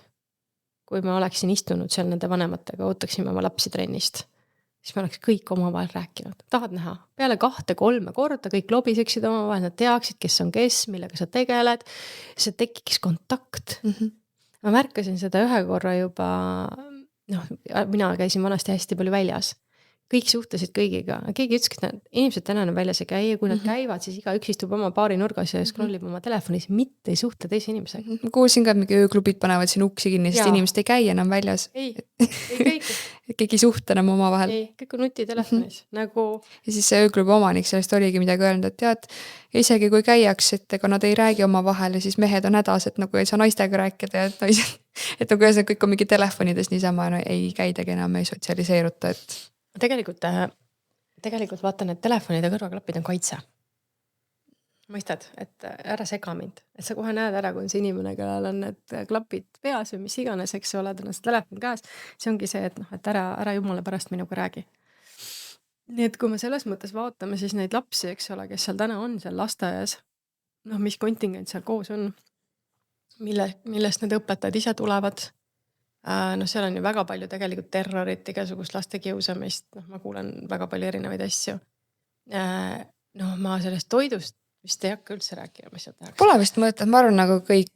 kui me oleksin istunud seal nende vanematega, ootaksime oma lapsi trennist, siis me oleks kõik omavahel rääkinud. Tahad näha? Peale 2-3 korda kõik lobiseksid omavahel, nad teaksid, kes on kes, millega sa tegeled, see tekiks kontakt. Ma märkasin seda ühe korra juba, mina käisin vanasti hästi palju väljas. Kõik suhtlesid kõigiga. Keegi ütleski, et inimesed täna on väljas ei käi ja kui nad käivad, siis iga üks istub oma baari nurgas ja scrollib oma telefonis, mitte ei suhtle teise inimesega. Ma kuulsin ka, et mingi ööklubid panevad siin uksi kinni, sest inimesed ei käi enam väljas. Ei kõik. Keegi suhte enam oma vahel. Ei, kõik on nutitelefonis. Nagu... Ja siis see ööklubi omanik sellest oligi midagi öelnud, et tead, isegi kui käiaks, et ega nad ei räägi oma vahel ja siis mehed on hädas, et nagu ei saa naistega rääkida, et naised, et nagu kõik on mingi telefonides niisama, ei käidagi enam, ei sotsialiseeruta, et Tegelikult vaatan, et telefonid ja kõrvaklapid on kaitse. Mõistad, et ära sega mind. Et sa kohe näed ära, kui on see inimene, kellel on need klapid peas või mis iganes, eks ole, tal on see telefon käes. See ongi see, et ära jumala pärast minuga räägi. Nii et kui me selles mõttes vaatame, siis neid lapsi, eks ole, kes seal täna on seal lasteaias, mis kontingent seal koos on, millest need õpetajad ise tulevad, seal on ju väga palju tegelikult terrorit, igasugust laste kiusamist, ma kuulen väga palju erinevaid asju. Ma sellest toidust vist ei hakka üldse rääkima, mis seal tehakse. Pole vist mõõtad, ma arvan, nagu kõik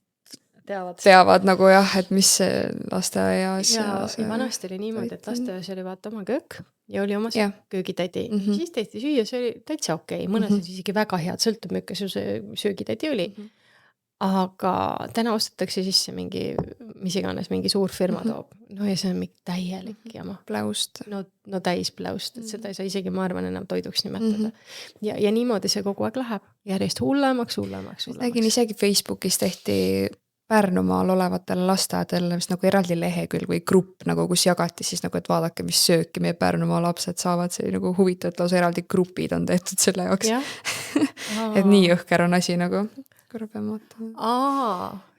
teavad nagu jah, et mis lasteaias. Ja vanasti oli niimoodi, et lasteaias oli vaata oma köök ja oli oma köögitädi. Siis tehti süüa, see oli täitsa okei. Mõnes on isegi väga head, sõltub mükkas ju see söögitädi oli. Aga täna ostetakse sisse mingi, mis iganes, mingi suur firma toob. Ja see on mingi täielik jama. Pläust. No täis pläust, et seda ei saa isegi, ma arvan, enam toiduks nimetada. Ja niimoodi see kogu aeg läheb. Järjest hullemaks. Nägin isegi Facebookis tehti Pärnumaal olevatele lasteadele, mis nagu eraldi lehekülg või grupp, nagu, kus jagati siis nagu, et vaadake, mis sööki meie Pärnumaa lapsed saavad. See nagu huvitav, et lausa eraldi grupid on tehtud selle jaoks. Et nii õhker on asi nagu.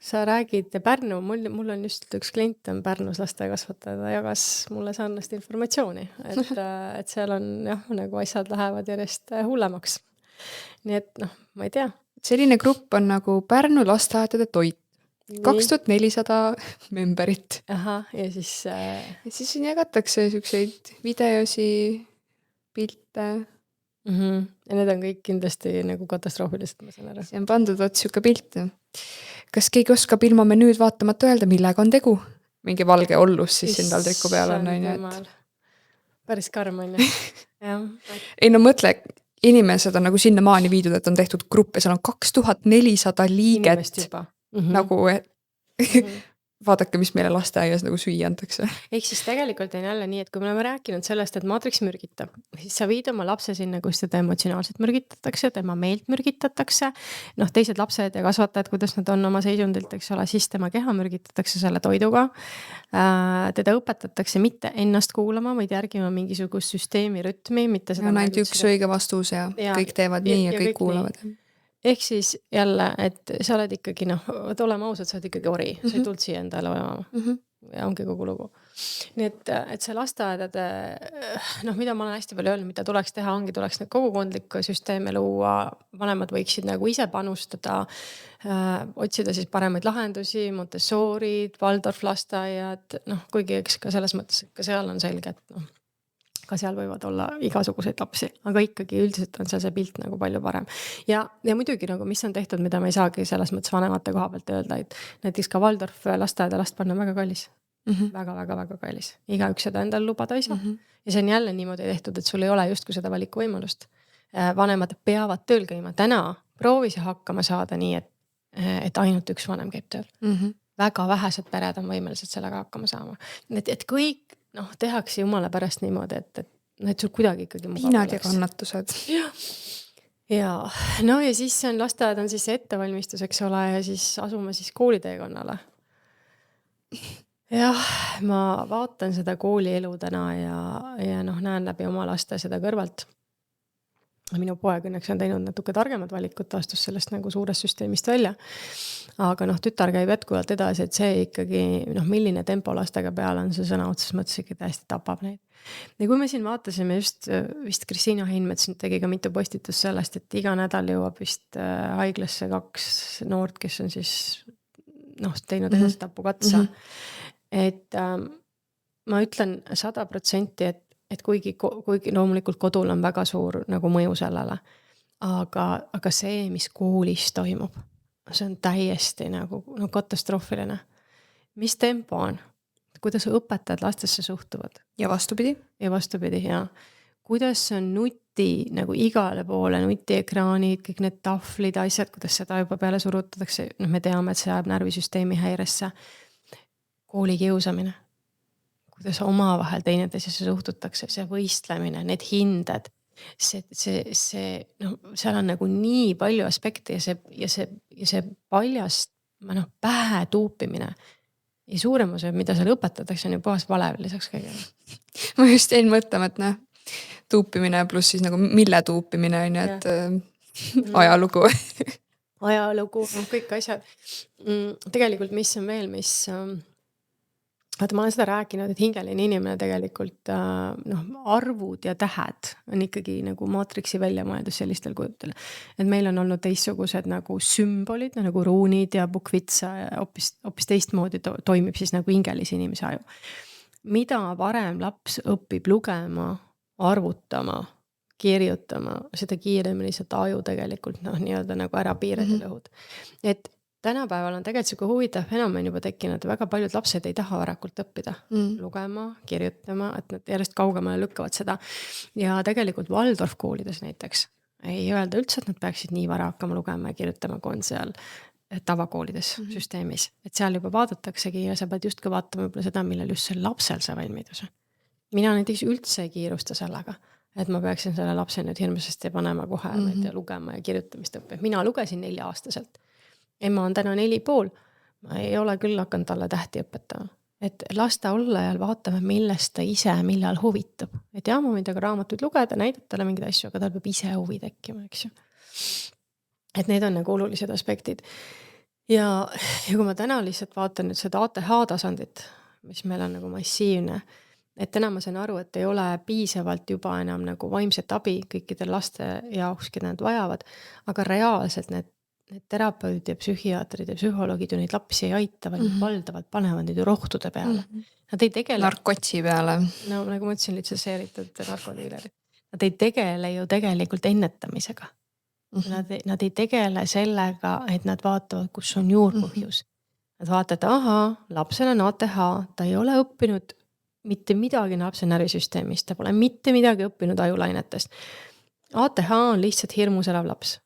Sa räägid Pärnu, mul on just üks klient on Pärnus lasteaiakasvataja, ta jagas mulle sarnast informatsiooni, et seal on nagu asjad lähevad järjest hullemaks. Nii et ma ei tea. Selline grupp on nagu Pärnu lasteaedade toit. 2400 memberit. Ja siis... Ja siis jagatakse sükseid videosi, pilte... Ja need on kõik kindlasti nagu katastroofilised, ma saan ära. See on pandud otsjuka pilt. Kas keegi oskab ilma menüüd vaatamata öelda, millega on tegu? Mingi valge ollus siis siin tal triku peal on. Päris karm on ju. Ei mõtle, inimesed on nagu sinna maani viidud, et on tehtud gruppe, seal on 2400 liiget. Nagu vaadake, mis meile lasteaias nagu süüa antakse. Ehk siis tegelikult on jälle nii, et kui me oleme rääkinud sellest, et maatriks mürgitab, siis sa viid oma lapse sinna, kus teda emotsionaalselt mürgitatakse, tema meelt mürgitatakse, teised lapsed ja kasvatajad, kuidas nad on oma seisundelt, eks ole, siis tema keha mürgitatakse selle toiduga. Teda õpetatakse mitte ennast kuulama, vaid järgima mingisugust süsteemi rütmi, mitte seda... Ja ainult üks õige vastus ja kõik teevad nii ja kõik kuulavad. Ehk siis jälle, et sa oled ikkagi, olema ausad, sa oled ikkagi ori. Sa ei tuld siia endale vajama. Ja ongi kogu lugu. Nii et see lasteaedade, mida ma olen hästi palju öelnud, mida tuleks teha, tuleks kogukondlikku süsteeme luua, vanemad võiksid nagu ise panustada, otsida siis paremaid lahendusi, Montessorid, Waldorf lasteaiad, kuigi eks ka selles mõttes, ka seal on selge, et ka seal võivad olla igasuguseid lapsi, aga ikkagi üldiselt on see pilt nagu palju parem. Ja muidugi nagu, mis on tehtud, mida ma ei saagi selles mõttes vanemate koha pealt öelda, et näiteks ka Waldorf lasteaeda last panna väga kallis. väga-väga-väga kallis. Igaüks seda endale lubada ei saa. Ja see on jälle niimoodi tehtud, et sul ei ole justkui seda valikuvõimalust. Vanemad peavad tööl käima. Täna proovi see hakkama saada nii, et ainult üks vanem käib tööl. Väga vähesed pered on võimelised sellega hakkama saama. Et kõik tehakse jumala pärast niimoodi, et sul kuidagi ikkagi mugav Piinad ja kannatused. Ja no ja siis on lasteaed on siis see ettevalmistus, eks ole, ja siis asume siis kooliteekonnale. Jah, ma vaatan seda koolielu täna ja näen läbi oma laste seda kõrvalt. Minu poeg õnneks on teinud natuke targemad valikut, astus sellest nagu suurest süsteemist välja. Aga tütar käib jätkuvalt edasi, et see ikkagi, milline tempo lastega peal on, see sõna otses mõttes ikka täiesti tapab neid. Ja kui me siin vaatasime vist Kristiina Heinmets tegi ka mitu postitus sellest, et iga nädal jõuab vist haiglasse 2 noort, kes on siis teinud enesetapu katsa. Et ma ütlen 100%, et kuigi loomulikult kodul on väga suur nagu mõju sellele, aga see, mis koolis toimub, see on täiesti nagu katastroofiline. Mis tempo on? Kuidas õpetajad lastesse suhtuvad? Ja vastupidi, ja. Kuidas on nuti nagu igale poole, nutiekraanid, kõik need tahvlid, asjad, kuidas seda juba peale surutatakse. Me teame, et see ajab närvisüsteemi häiresse. Kooli kiusamine. Kuidas omavahel teineteisesse suhtutakse, see võistlemine, need hinded, seal on nagu nii palju aspekte ja see paljast pähe tuupimine ja suurem osa, mida seal õpetatakse, on ju puhas valev lisaks kõigele. Ma just jäin mõtlema, et tuupimine pluss siis nagu mille tuupimine on ju, et ajalugu. Ajalugu, kõik asjad. Tegelikult mis on veel, ma olen seda rääkinud, et hingeline inimene tegelikult arvud ja tähed on ikkagi nagu maatriksi väljamõeldus sellistel kujutel. Et meil on olnud teistsugused nagu sümbolid, nagu ruunid ja bukvitsa ja hoopis teistmoodi toimib siis nagu hingelise inimese aju. Mida varem laps õpib lugema, arvutama, kirjutama, seda kiiremini seda aju tegelikult nii-öelda nagu ära piirad ja lõhud. Et tänapäeval on tegelikult siuke huvitav fenomen juba tekkinud, väga paljud lapsed ei taha varakult õppida, lugema, kirjutama, et nad järjest kaugemale lükkavad seda. Ja tegelikult Waldorf koolides näiteks ei öelda üldse, et nad peaksid nii vara hakkama lugema ja kirjutama, kui on seal tavakoolides süsteemis. Et seal juba vaadataksegi ja sa pead justkui vaatama võib-olla seda, millel just see lapsel see valmidus on. Mina näiteks üldse ei kiirusta sellega, et ma peaksin selle lapse nüüd hirmsasti panema kohe ja lugema ja kirjutamist õppima. Mina lugesin 4-aastaselt. Ema on täna 4,5. Ma ei ole küll hakanud talle tähti õpetama. Et lasta olla ja vaatame, millest ta ise millal huvitab. Et ma võin temaga raamatuid lugeda, näidata talle mingeid asju, aga tal peab ise huvi tekkima, eks ju. Et need on nagu olulised aspektid. Ja kui ma täna lihtsalt vaatan nüüd seda ATH tasandit, mis meil on nagu massiivne, et täna ma saan aru, et ei ole piisavalt juba enam nagu vaimset abi kõikidel laste jaoks, keda nad vajavad, aga reaalselt need terapeudid ja psühhiaatrid ja psühholoogid ju neid lapsi ei aita, vaid valdavalt panevad neid ju rohtude peale. Nad ei tegele... Narkotsi peale. No nagu ma ütlesin, litsenseeritud narkodiilerid. Nad ei tegele ju tegelikult ennetamisega. Nad ei tegele sellega, et nad vaatavad, kus on juurpõhjus. Nad vaatavad, lapsel on ATH, ta ei ole õppinud mitte midagi lapse närvisüsteemist, ta pole mitte midagi õppinud ajulainetest. ATH on lihtsalt hirmus elav laps.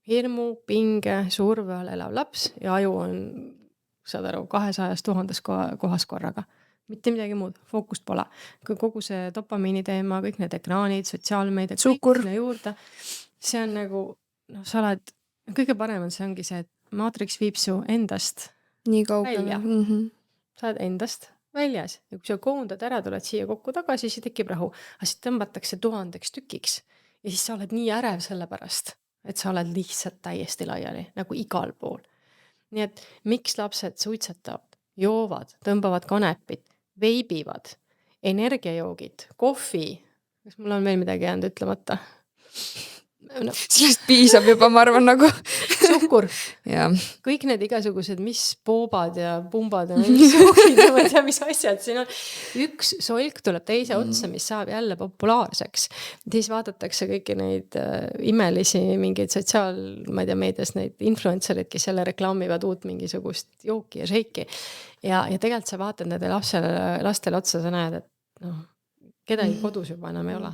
Hirmu, pinge, surve all elav laps ja aju on, saad aru, 200,000 kohas korraga. Mitte midagi muud, fookust pole. Kogu see dopamiini teema, kõik need ekraanid, sotsiaalmeedia, kõik juurde. See on nagu, sa oled, kõige parem on see ongi see, et maatriks viib su endast nii kaugele. Sa oled endast väljas ja kui sa koondad ära, tuled siia kokku tagasi, siis tekib rahu. Aga siis tõmbatakse 1000 tükiks ja siis sa oled nii ärev selle pärast, et sa oled lihtsalt täiesti laiali, nagu igal pool. Nii et miks lapsed suitsetavad, joovad, tõmbavad kanepit, veibivad, energiajoogid, kohvi, kas mul on veel midagi jäänud ütlemata? no, sellest piisab juba, ma arvan nagu. suhkur, ja kõik need igasugused, mis boobad ja pumbad ja mis sookid ja ma ei tea, mis asjad siin on. Üks solk tuleb teise otsa, mis saab jälle populaarseks. Siis vaadatakse kõiki neid imelisi mingeid ma ei tea, meedias neid influencerid, kes jälle reklaamivad uut mingisugust jooki ja šeiki. Ja tegelikult sa vaatad nende lastele otsa, sa näed, et noh, kedagi kodus juba enam ei ole.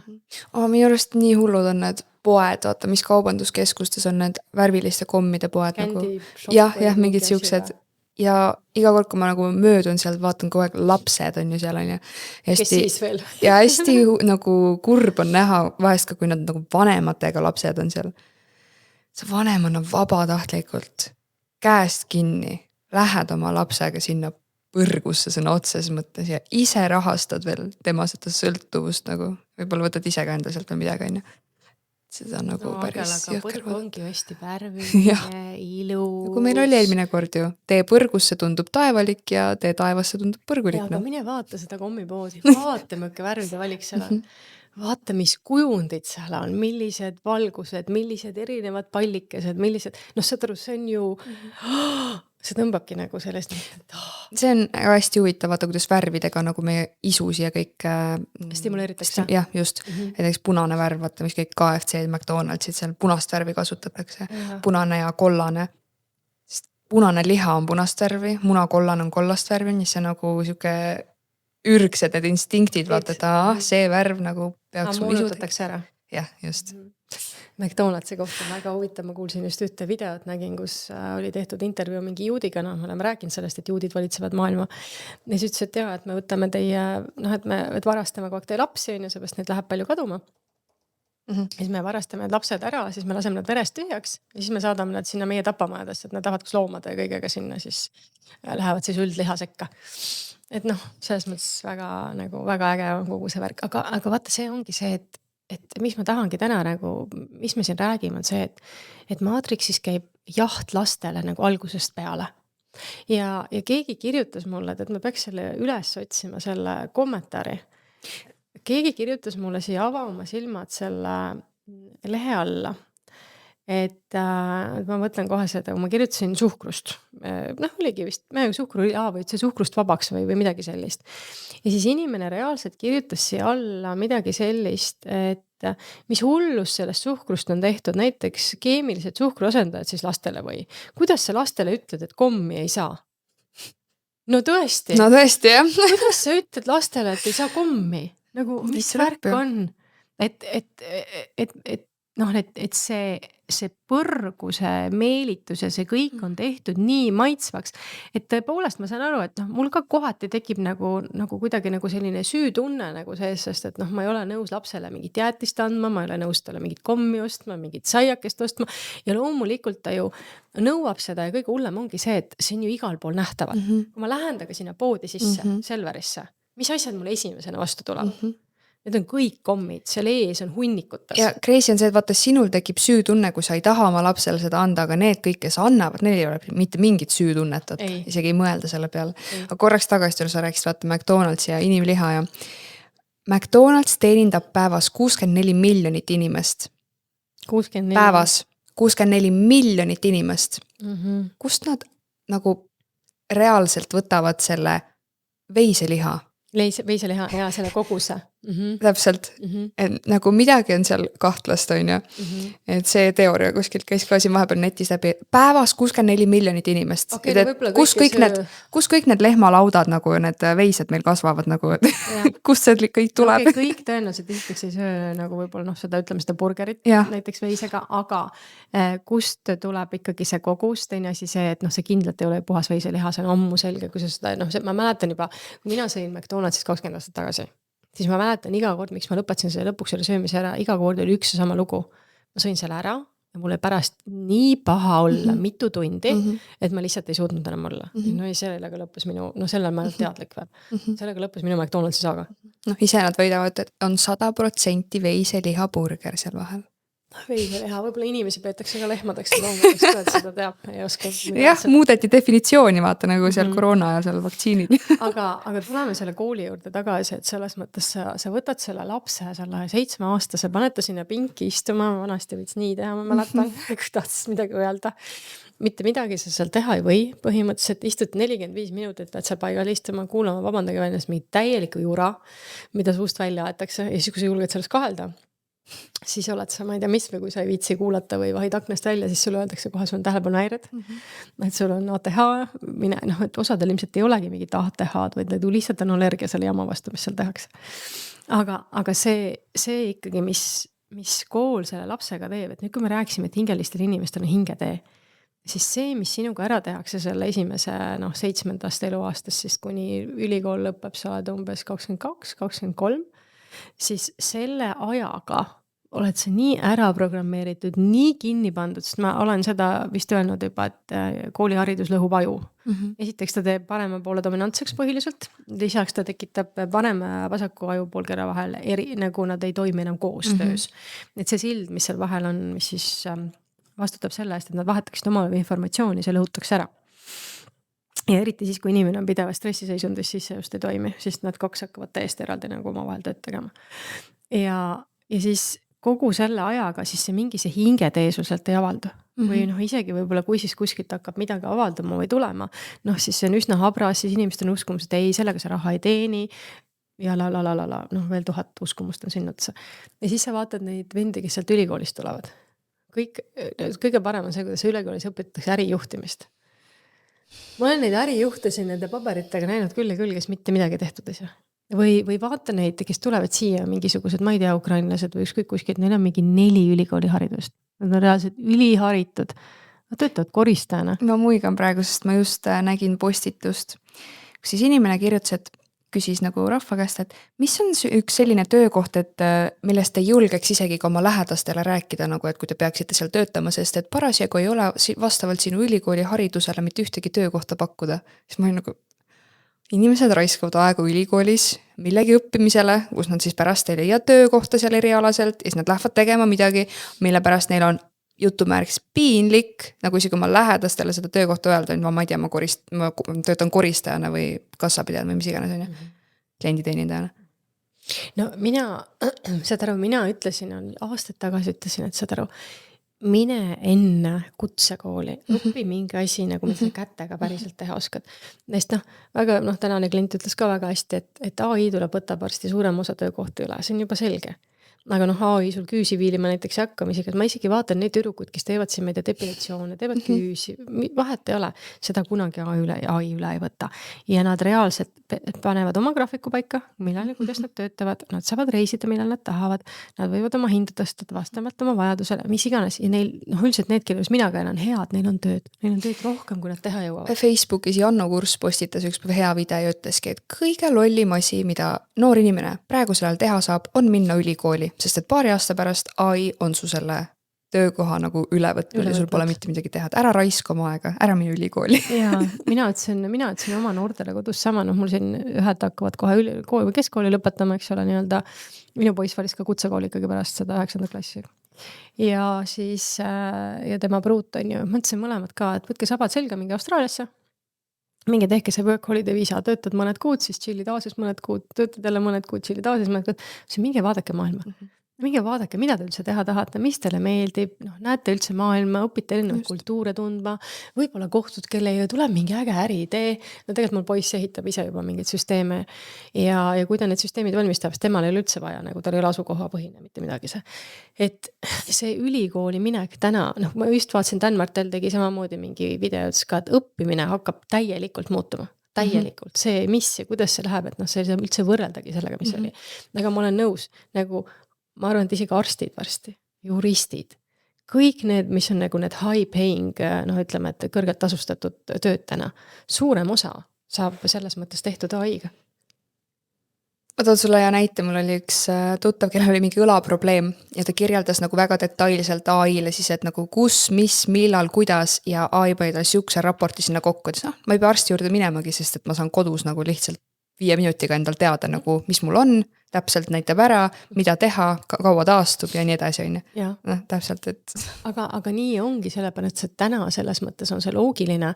Minu arust nii hullud on need poed, vaata, mis kaubanduskeskustes on need värviliste kommide poed nagu. Jah, mingid siuksed. Ja iga kord, kui ma nagu möödun sealt, vaatan kogu aeg, lapsed on ju seal on ju. Kes siis veel? Ja hästi nagu kurb on näha vahest ka, kui nad nagu vanematega lapsed on seal. See vanem on vabatahtlikult käest kinni, lähed oma lapsega sinna põrgusse sõna otses mõttes ja ise rahastad veel tema seda sõltuvust nagu, võib-olla võtad ise ka enda sealt või midagi on ju. Seda on nagu päris jõhker. Põrg ongi hästi värviline, ilus. Kui meil oli eelmine kord ju, tee põrgusse tundub taevalik ja tee taevasse tundub põrgulik. Aga mine vaata seda kommipoodi, vaata mõkke värvide valik seal on. Vaata, mis kujundid seal on, millised valgused, millised erinevad pallikesed, millised, see on ju, see tõmbabki nagu sellest, et see on hästi huvitav, vaata, kuidas värvidega nagu meie isusi ja kõik stimuleeritakse. Jah, just. Et eks punane värv, vaata, mis kõik KFC, McDonaldsid, seal punast värvi kasutatakse. Punane ja kollane. Punane liha on punast värvi, munakollane on kollast värvi, mis see nagu siuke ürgsed need instinktid, vaata, et see värv nagu peaks moonutatakse ära. Jah, just. McDonaldsi kohta väga huvitav, ma kuulsin just ühte videot, nägin, kus oli tehtud intervjuu mingi juudiga, me oleme rääkinud sellest, et juudid valitsevad maailma. Ja siis ütles, et et me võtame teie, et varastame kogu aeg teie lapsi, ja seepärast neid läheb palju kaduma. Siis me varastame need lapsed ära, siis me laseme nad verest tühjaks ja siis me saadame nad sinna meie tapamajadesse, et nad tahavad kus loomade ja kõigega sinna, siis lähevad siis üldliha sekka. Et selles mõttes väga äge on kogu see värk, aga vaata, see ongi see, et mis ma tahangi täna nagu, mis me siin räägime, on see, et Matrixis käib jaht lastele nagu algusest peale. Ja keegi kirjutas mulle, et me peaks selle üles otsima, selle kommentaari. Keegi kirjutas mulle siia ava oma silmad selle lehe alla. Et ma mõtlen kohe seda, kui ma kirjutasin suhkrust. Oligi vist, suhkur oli või see suhkrust vabaks või midagi sellist. Ja siis inimene reaalselt kirjutas siia alla midagi sellist, et mis hullus sellest suhkrust on tehtud, näiteks keemilised suhkruasendajad siis lastele või. Kuidas sa lastele ütled, et kommi ei saa? No tõesti, jah. Kuidas sa ütled lastele, et ei saa kommi? Nagu, mis värk on? Et see põrguse meelitus ja see kõik on tehtud nii maitsvaks, et tõepoolest ma saan aru, et mul ka kohati tekib nagu kuidagi nagu selline süütunne nagu sees, sest et ma ei ole nõus lapsele mingit jäätist andma, ma ei ole nõus talle mingit kommi ostma, mingit saiakest ostma ja loomulikult ta ju nõuab seda ja kõige hullem ongi see, et see on ju igal pool nähtavalt. Kui ma lähen taga sinna poodi sisse, Selverisse, mis asjad mulle esimesena vastu tulevad? Need on kõik kommid, seal ees on hunnikutes. Ja crazy on see, et vaata, sinul tekib süütunne, kui sa ei taha oma lapsele seda anda, aga need kõik, kes annavad, neil ei ole mitte mingit süütunnet, isegi ei mõelda selle peale. Aga korraks tagasi sa rääkisid, vaata McDonald's ja inimliha ja McDonald's teenindab päevas 64 miljonit inimest. 64. Päevas 64 miljonit inimest. Kust nad nagu reaalselt võtavad selle veiseliha? Veiseliha ja selle koguse. Täpselt. Et nagu midagi on seal kahtlast, on ju. Et see teooria kuskilt käis ka siin vahepeal netis läbi. Päevas 64 miljonit inimest. Kus kõik need lehmalaudad, nagu need veised meil kasvavad, nagu, kust see kõik tuleb? Kõik tõenäoliselt esiteks ei söö nagu võib-olla seda, ütleme seda burgerit näiteks veisega, aga kust tuleb ikkagi see kogus, teine asi see, et see kindlalt ei ole puhas veiseliha, see on ammu selge, kui sa seda, ma mäletan juba, kui mina sõin McDonald'sis 20 aastat tagasi, siis ma mäletan iga kord, miks ma lõpetasin selle lõpuks selle söömise ära, iga kord oli üks ja sama lugu. Ma sõin selle ära ja mulle pärast nii paha olla mitu tundi, et ma lihtsalt ei suutnud enam olla. No ja sellega lõppes minu, sellel ma olen teadlik veel. Sellega lõppes minu McDonald'si saaga. Ise nad võidavad, et on 100% veiseliha burger seal vahel. veiseliha, võib-olla inimesi peetakse ka lehmadeks ja loomadeks, kui et seda teab, ei oska. Jah, muudeti definitsiooni, vaata nagu seal koroona ja seal vaktsiinid. aga tuleme selle kooli juurde tagasi, et selles mõttes sa võtad selle lapse, selle 7-aastase, paned ta sinna pinki istuma, vanasti võiks nii teha, ma mäletan, kui tahtis midagi öelda. Mitte midagi sa seal teha ei või, põhimõtteliselt istud 45 minutit, pead seal paigal istuma, kuulama, vabandage väljas mingi täielikku jura, mida suust välja aetakse ja siis, kui sa julged sellest kahelda, siis oled sa, ma ei tea mis, või kui sa ei viitsi kuulata või vahid aknast välja, siis sulle öeldakse kohe, sul on tähelepanuhäired, et sul on ATH, et osadel ilmselt ei olegi mingit ATH-d, vaid lihtsalt on allergia selle jama vastu, mis seal tehakse. Aga see ikkagi, mis kool selle lapsega teeb, et nüüd kui me rääkisime, et hingelistel inimestel on hingetee, siis see, mis sinuga ära tehakse selle esimese 7. eluaastast, siis kuni ülikool lõpeb, sa oled umbes 22, 23, siis selle ajaga oled sa nii ära programmeeritud, nii kinni pandud, sest ma olen seda vist öelnud juba, et kooliharidus lõhub aju. Esiteks ta teeb parema poole dominantseks põhiliselt, lisaks ta tekitab parema vasaku aju poolkera vahel, nagu nad ei toimi enam koostöös. Et see sild, mis seal vahel on, mis siis vastutab selle eest, et nad vahetaksid omale informatsiooni, see lõhutakse ära. Ja eriti siis, kui inimene on pideva stressiseisundis, siis see just ei toimi, siis nad kaks hakkavad täiesti eraldi nagu oma vahel tööd tegema. Ja siis kogu selle ajaga siis see mingi see hingetee sul sealt ei avaldu. Või isegi võib-olla kui siis kuskilt hakkab midagi avaldama või tulema, siis see on üsna habras, siis inimesed on uskumus, et ei, sellega sa raha ei teeni ja veel 1000 uskumust on sinna otsa. Ja siis sa vaatad neid vendi, kes sealt ülikoolist tulevad. Kõige parem on see, kuidas ülikoolis õpetatakse ärijuhtimist. Ma olen neid ärijuhte siin nende paberitega näinud küll ja küll, kes mitte midagi tehtud ei saa. Või vaata neid, kes tulevad siia mingisugused, ma ei tea, ukrainlased või ükskõik kuskilt, neil on mingi 4 ülikooli haridust. Nad on reaalselt üliharitud. Nad töötavad koristajana. Ma muigan praegu, sest ma just nägin postitust, kus siis inimene kirjutas, et küsis nagu rahva käest, et mis on üks selline töökoht, et millest ei julgeks isegi ka oma lähedastele rääkida, nagu et kui te peaksite seal töötama, sest et parasjagu ei ole vastavalt sinu ülikooli haridusele mitte ühtegi töökohta pakkuda. Siis ma olin nagu, inimesed raiskavad aegu ülikoolis millegi õppimisele, kus nad siis pärast ei leia töökohta seal erialaselt ja siis nad lähevad tegema midagi, mille pärast neil on jutumärks piinlik, nagu isegi oma lähedastele seda töökohta öelda, ma ei tea, ma töötan koristajana või kassapidajana või mis iganes on ju, klienditeenindajana. No mina ütlesin, aastaid tagasi ütlesin, et saad aru, mine enne kutsekooli, õpi mingi asi, nagu mida kätega päriselt teha oskad. Neist väga, tänane klient ütles ka väga hästi, et AI tuleb võtta varsti suurem osa töökohti üle, see on juba selge. Aga AI sul küüsi viilima näiteks ei hakka, ma isegi vaatan neid tüdrukud, kes teevad siin meid depilatsioone, teevad küüsi, vahet ei ole, seda kunagi AI üle ei võta. Ja nad reaalselt panevad oma graafiku paika, millal ja kuidas nad töötavad, nad saavad reisida, millal nad tahavad, nad võivad oma hindu tõsta vastavalt oma vajadusele, mis iganes. Ja neil, üldiselt need, kellel mina käin, on head, neil on tööd rohkem, kui nad teha jõuavad. Facebookis Janno Kurs postitas üks hea video ja ütleski, et kõige lollim asi, mida noor inimene praegusel ajal teha saab, on minna ülikooli. Sest et paari aasta pärast AI on su selle töökoha nagu üle võtnud ja sul pole mitte midagi teha. Ära raiska oma aega, ära minu ülikooli. Ja mina ütlesin oma noortele kodus sama, mul siin ühed hakkavad kohe kooli või keskkooli lõpetama, eks ole, nii-öelda minu poiss valis ka kutsekooli ikkagi pärast seda 9. klassi. Ja siis, ja tema pruut on ju, mõtlesin mõlemad ka, et võtke sabad selga mingi Austraaliasse, mingi tehke see work holiday viisa, töötad mõned kuud, siis chillid Aasias mõned kuud, töötad jälle mõned kuud, chillid Aasias mõned kuud, siis minge vaadake maailma. Minge vaadake, mida te üldse teha tahate, mis teile meeldib, näete üldse maailma, õpite erinevaid kultuure tundma, võib-olla kohtud, kelle tuleb mingi äge äriidee. No tegelikult mul poiss ehitab ise juba mingeid süsteeme ja kui ta need süsteemid valmistab, siis temal ei ole üldse vaja, nagu tal ei ole asukoha põhine, mitte midagi see. Et see ülikooli minek täna, ma just vaatasin, Dan Martel tegi samamoodi mingi videots ka, et õppimine hakkab täielikult muutuma. Täielikult, see mis ja kuidas see läheb, et see ei saa üldse võrreldagi sellega, mis oli. Aga ma olen nõus, nagu ma arvan, et isegi arstid varsti, juristid, kõik need, mis on nagu need high paying, ütleme, et kõrgelt tasustatud töötena, suurem osa saab selles mõttes tehtud AI-ga. Ma toon sulle hea näite, mul oli üks tuttav, kellel oli mingi õlaprobleem ja ta kirjeldas nagu väga detailselt AI-le siis, et nagu kus, mis, millal, kuidas ja AI pani tal siukse raporti sinna kokku, et ma ei pea arsti juurde minemagi, sest et ma saan kodus nagu lihtsalt 5 minutiga endal teada nagu, mis mul on, täpselt näitab ära, mida teha, kaua taastub ja nii edasi, on ju. jah, Noh, täpselt, et aga nii ongi, sellepärast et täna selles mõttes on see loogiline,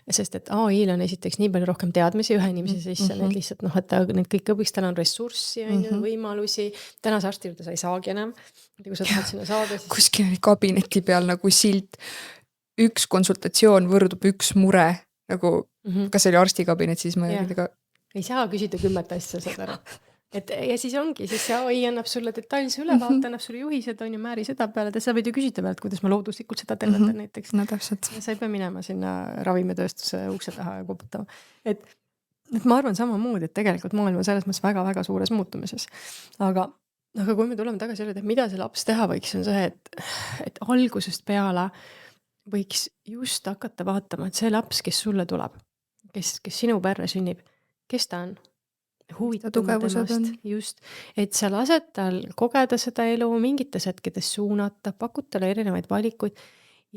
sest et AI-l on esiteks nii palju rohkem teadmisi ühe inimese sisse, need lihtsalt noh, et ta need kõik õpiks, tal on ressurssi, on ju, võimalusi, tänase arsti juurde sa ei saagi enam, kui sa tahad sinna saada, siis kuskil oli kabineti peal nagu silt, üks konsultatsioon võrdub üks mure, nagu kas see oli arstikabinet, siis ma Jah. aga ei saa küsida 10 asja, saad aru. Et ja siis ongi, siis see AI annab sulle detailse ülevaate, annab sulle juhised, on ju, määri seda peale, et sa võid ju küsida pealt, kuidas ma looduslikult seda tervendan näiteks. no täpselt. Sa ei pea minema sinna ravimitööstuse ukse taha ja koputama. Et ma arvan samamoodi, et tegelikult maailm on selles mõttes väga-väga suures muutumises. Aga kui me tuleme tagasi selle, et mida see laps teha võiks, on see, et algusest peale võiks just hakata vaatama, et see laps, kes sulle tuleb, kes sinu perre sünnib, kes ta on? Huvitama tugevused temast, just, et sa lased tal kogeda seda elu, mingites hetkedes suunata, pakud talle erinevaid valikuid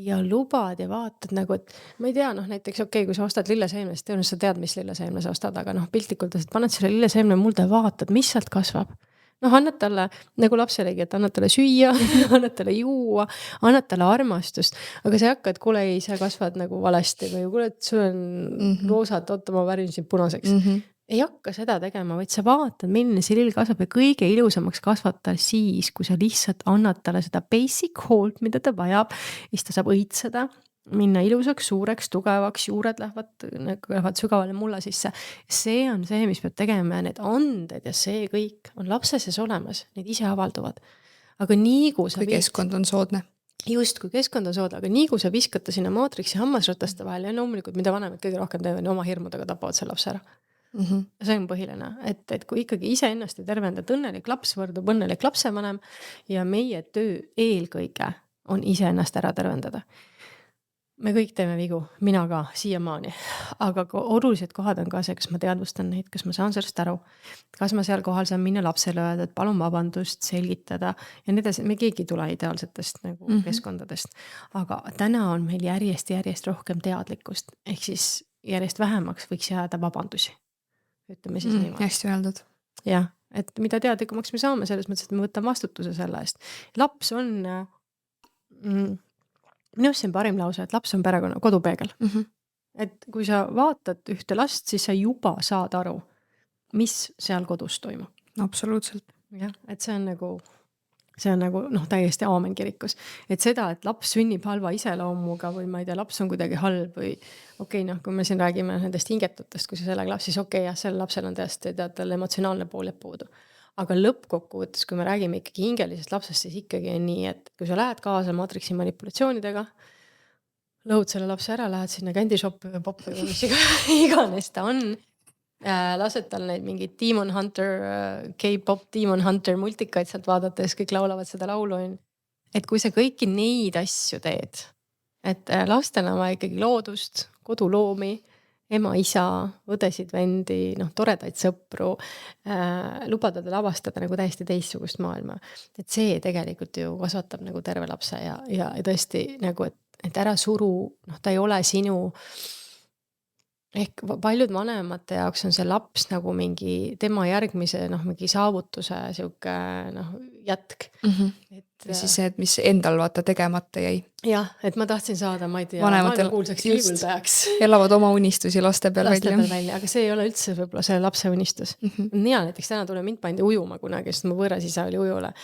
ja lubad ja vaatad nagu, et ma ei tea, noh näiteks kui sa ostad lilleseemnest, sa tead, mis lilleseemne sa ostad, aga noh piltlikult, et paned selle lilleseemne mulda ja vaatad, mis sealt kasvab. Noh, annad talle, nagu lapselegi, et annad talle süüa, annad talle juua, annad talle armastust, aga sa ei hakka, et kuule, ei, sa kasvad nagu valesti või kuule, et sul on roosad, oota, ma värin sind punaseks. Ei hakka seda tegema, vaid sa vaatad, milline see lill kasvab ja kõige ilusamaks kasvab tal siis, kui sa lihtsalt annad talle seda basic hoolt, mida ta vajab, siis ta saab õitseda, minna ilusaks, suureks, tugevaks, juured lähevad sügavale mulla sisse. See on see, mis peab tegema ja need anded ja see kõik on lapse sees olemas, need ise avalduvad. Aga nii kui sa keskkond on soodne. Just, kui keskkond on soodne, aga nii kui sa viskata sinna maatriksi hammasrataste vahel ja loomulikult, mida vanemad kõige rohkem teevad, oma hirmudega tapavad selle lapse ära. See on põhiline, et kui ikkagi ise ennast ei tervendad, õnnelik laps võrdub õnnelik lapsevanem ja meie töö eelkõige on ise ennast ära tervendada. Me kõik teeme vigu, mina ka siiamaani, aga olulised kohad on ka see, kas ma teadvustan neid, kas ma saan sellest aru, kas ma seal kohal saan minna lapsele öelda, et palun vabandust, selgitada ja need asjad, me keegi ei tule ideaalsetest nagu keskkondadest, aga täna on meil järjest rohkem teadlikkust, ehk siis järjest vähemaks võiks jääda vabandusi. Ütleme siis niimoodi. Hästi öeldud. Jah, et mida teadlikumaks me saame selles mõttes, et me võtame vastutuse selle eest. Laps on, minust see on parim lause, et laps on perekonna kodupeegel. Et kui sa vaatad ühte last, siis sa juba saad aru, mis seal kodus toimub. Absoluutselt. Jah, et see on nagu täiesti aamen kirikus. Et seda, et laps sünnib halva iseloomuga või ma ei tea, laps on kuidagi halb või kui me siin räägime nendest hingetutest, kui sa sellega laps, siis selle lapsel on tõesti tal emotsionaalne pool jääb puudu. Aga lõppkokkuvõttes, kui me räägime ikkagi hingelisest lapsest, siis ikkagi on nii, et kui sa lähed kaasa maatriksi manipulatsioonidega, lõhud selle lapse ära, lähed sinna Candy Shoppi või Poppi või mis iganes ta on, lased tal neid mingi Demon Hunter, K-pop Demon Hunter multikaid sealt vaadates, kõik laulavad seda laulu. Et kui sa kõiki neid asju teed, et lastel on vaja ikkagi loodust, koduloomi, ema, isa, õdesid, vendi, toredaid sõpru, lubada tal avastada nagu täiesti teistsugust maailma. Et see tegelikult ju kasvatab nagu terve lapse ja tõesti nagu, et ära suru, ta ei ole sinu. Ehk paljud vanemate jaoks on see laps nagu mingi tema järgmise mingi saavutuse siuke jätk. Ja siis see, et mis endal vaata tegemata jäi. Jah, et ma tahtsin saada, ma ei tea, Vanematel kuulsaks liiguldajaks. Elavad oma unistusi laste peal välja. Aga see ei ole üldse võib-olla see lapse unistus. Mina näiteks täna tule mind pandi ujuma kunagi, sest mu võõras isa oli ujule.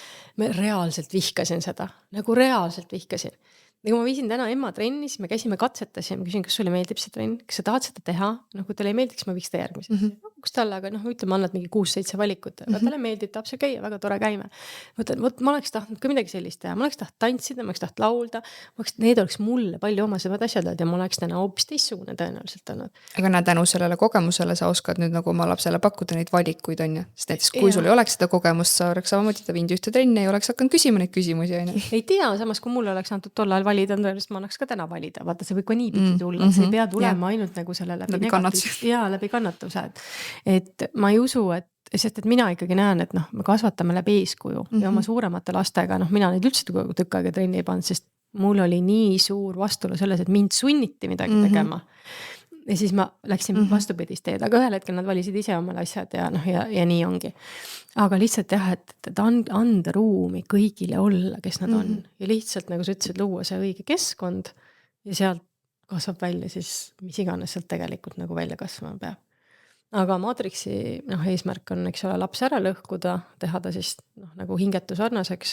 Ma reaalselt vihkasin seda, nagu reaalselt vihkasin. Ja kui ma viisin täna emma trenni, siis me käisime katsetasime, küsin, kas sulle meeldib see trenn, kas sa tahad seda teha, kui teile ei meeldiks, ma viiks ta järgmise. Kus talle, aga ütleme, annad mingi 6-7 valikut, aga talle meeldib, tahab see käia, väga tore käime. Ma oleks tahtnud ka midagi sellist teha, ma oleks tahtnud tantsida, ma oleks tahtnud laulda, need oleks mulle palju omasemad asjad ja ma oleks täna hoopis teissugune tõenäoliselt olnud. Aga näe, tänu sellele kogemusele sa oskad nüüd nagu oma lapsele pakkuda neid valikuid, on ju? Sest näiteks kui sul ei oleks seda kogemust, sa oleks samamoodi ta viinud ühte trenni ja oleks hakanud küsima neid küsimusi, on ju? Ei tea, samas kui mulle oleks antud tol ajal valida, ma annaks ka täna valida. Vaata, see võib ka nii pidi tulla, see ei pea tulema ainult nagu selle läbi kannatuse. Et ma ei usu, sest et mina ikkagi näen, et me kasvatame läbi eeskuju ja oma suuremate lastega, mina neid üldse tükk aega trenni ei pannud, sest mul oli nii suur vastulu selles, et mind sunniti midagi tegema. ja siis ma läksin vastupidist teed, aga ühel hetkel nad valisid ise omale asjad ja noh, ja nii ongi. Aga lihtsalt jah, et anda ruumi kõigile olla, kes nad on ja lihtsalt nagu sa ütlesid, luua see õige keskkond ja sealt kasvab välja siis mis iganes sealt tegelikult nagu välja kasvama peab. Aga Matrixi eesmärk on, eks ole, laps ära lõhkuda, teha ta siis nagu hingetu sarnaseks,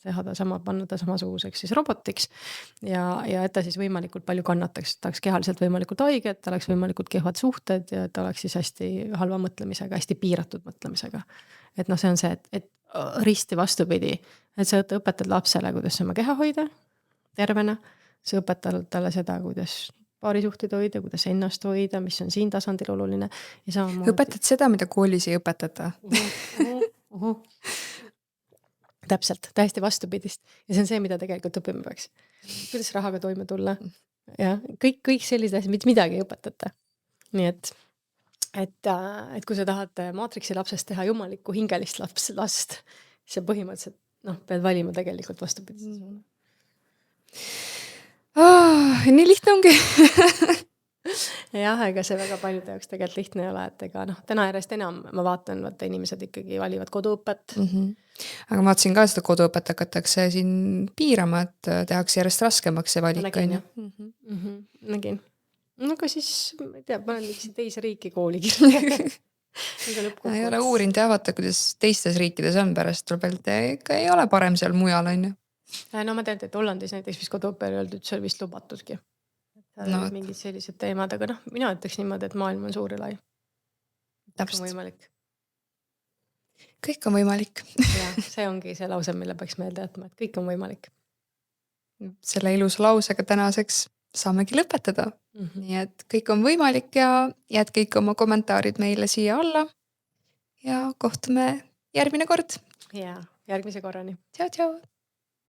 teha ta panna ta samasuguseks siis robotiks ja et ta siis võimalikult palju kannataks, ta oleks kehaliselt võimalikult haige, et ta oleks võimalikult kehvad suhted ja ta oleks siis hästi halva mõtlemisega, hästi piiratud mõtlemisega. Et see on see, et risti vastupidi, et sa õpetad lapsele, kuidas oma keha hoida tervena, sa õpetad talle seda, kuidas paarisuhteid hoida, kuidas ennast hoida, mis on siin tasandil oluline. Ja samamoodi... Õpetad seda, mida koolis ei õpetata. Täpselt, täiesti vastupidist. Ja see on see, mida tegelikult õppima peaks. Kuidas rahaga toime tulla. Ja kõik sellised asjad, midagi ei õpetata. Nii et kui sa tahad Matrixi lapsest teha jumalikku hingelist last, siis sa põhimõtteliselt pead valima tegelikult vastupidist. Nii lihtne ongi. Jah, ega see väga paljude jaoks tegelikult lihtne ei ole, et ega täna järjest enam ma vaatan, et inimesed ikkagi valivad koduõpet. Aga ma vaatasin ka seda koduõpet hakatakse siin piirama, et tehakse järjest raskemaks see valik. Nägin. Aga siis, ma ei tea, ma olen liiksin teise riiki kooli kirja. Ei ole uurinud ja vaata, kuidas teistes riikides on pärast tuleb öelda, ega ei ole parem seal mujal, on ju. No ma tean, et Hollandis näiteks vist koduõppe öeldud, see oli vist lubatudki. Mingid sellised teemad, aga mina ütleks niimoodi, et maailm on suur ja lai. Täpselt. On võimalik. Kõik on võimalik. Ja, see ongi see lause, mille peaks meelde jätma, et kõik on võimalik. Selle ilusa lausega tänaseks saamegi lõpetada. Nii et kõik on võimalik ja jäät kõik oma kommentaarid meile siia alla ja kohtume järgmine kord. Ja, järgmise korrani. Tšau, tšau!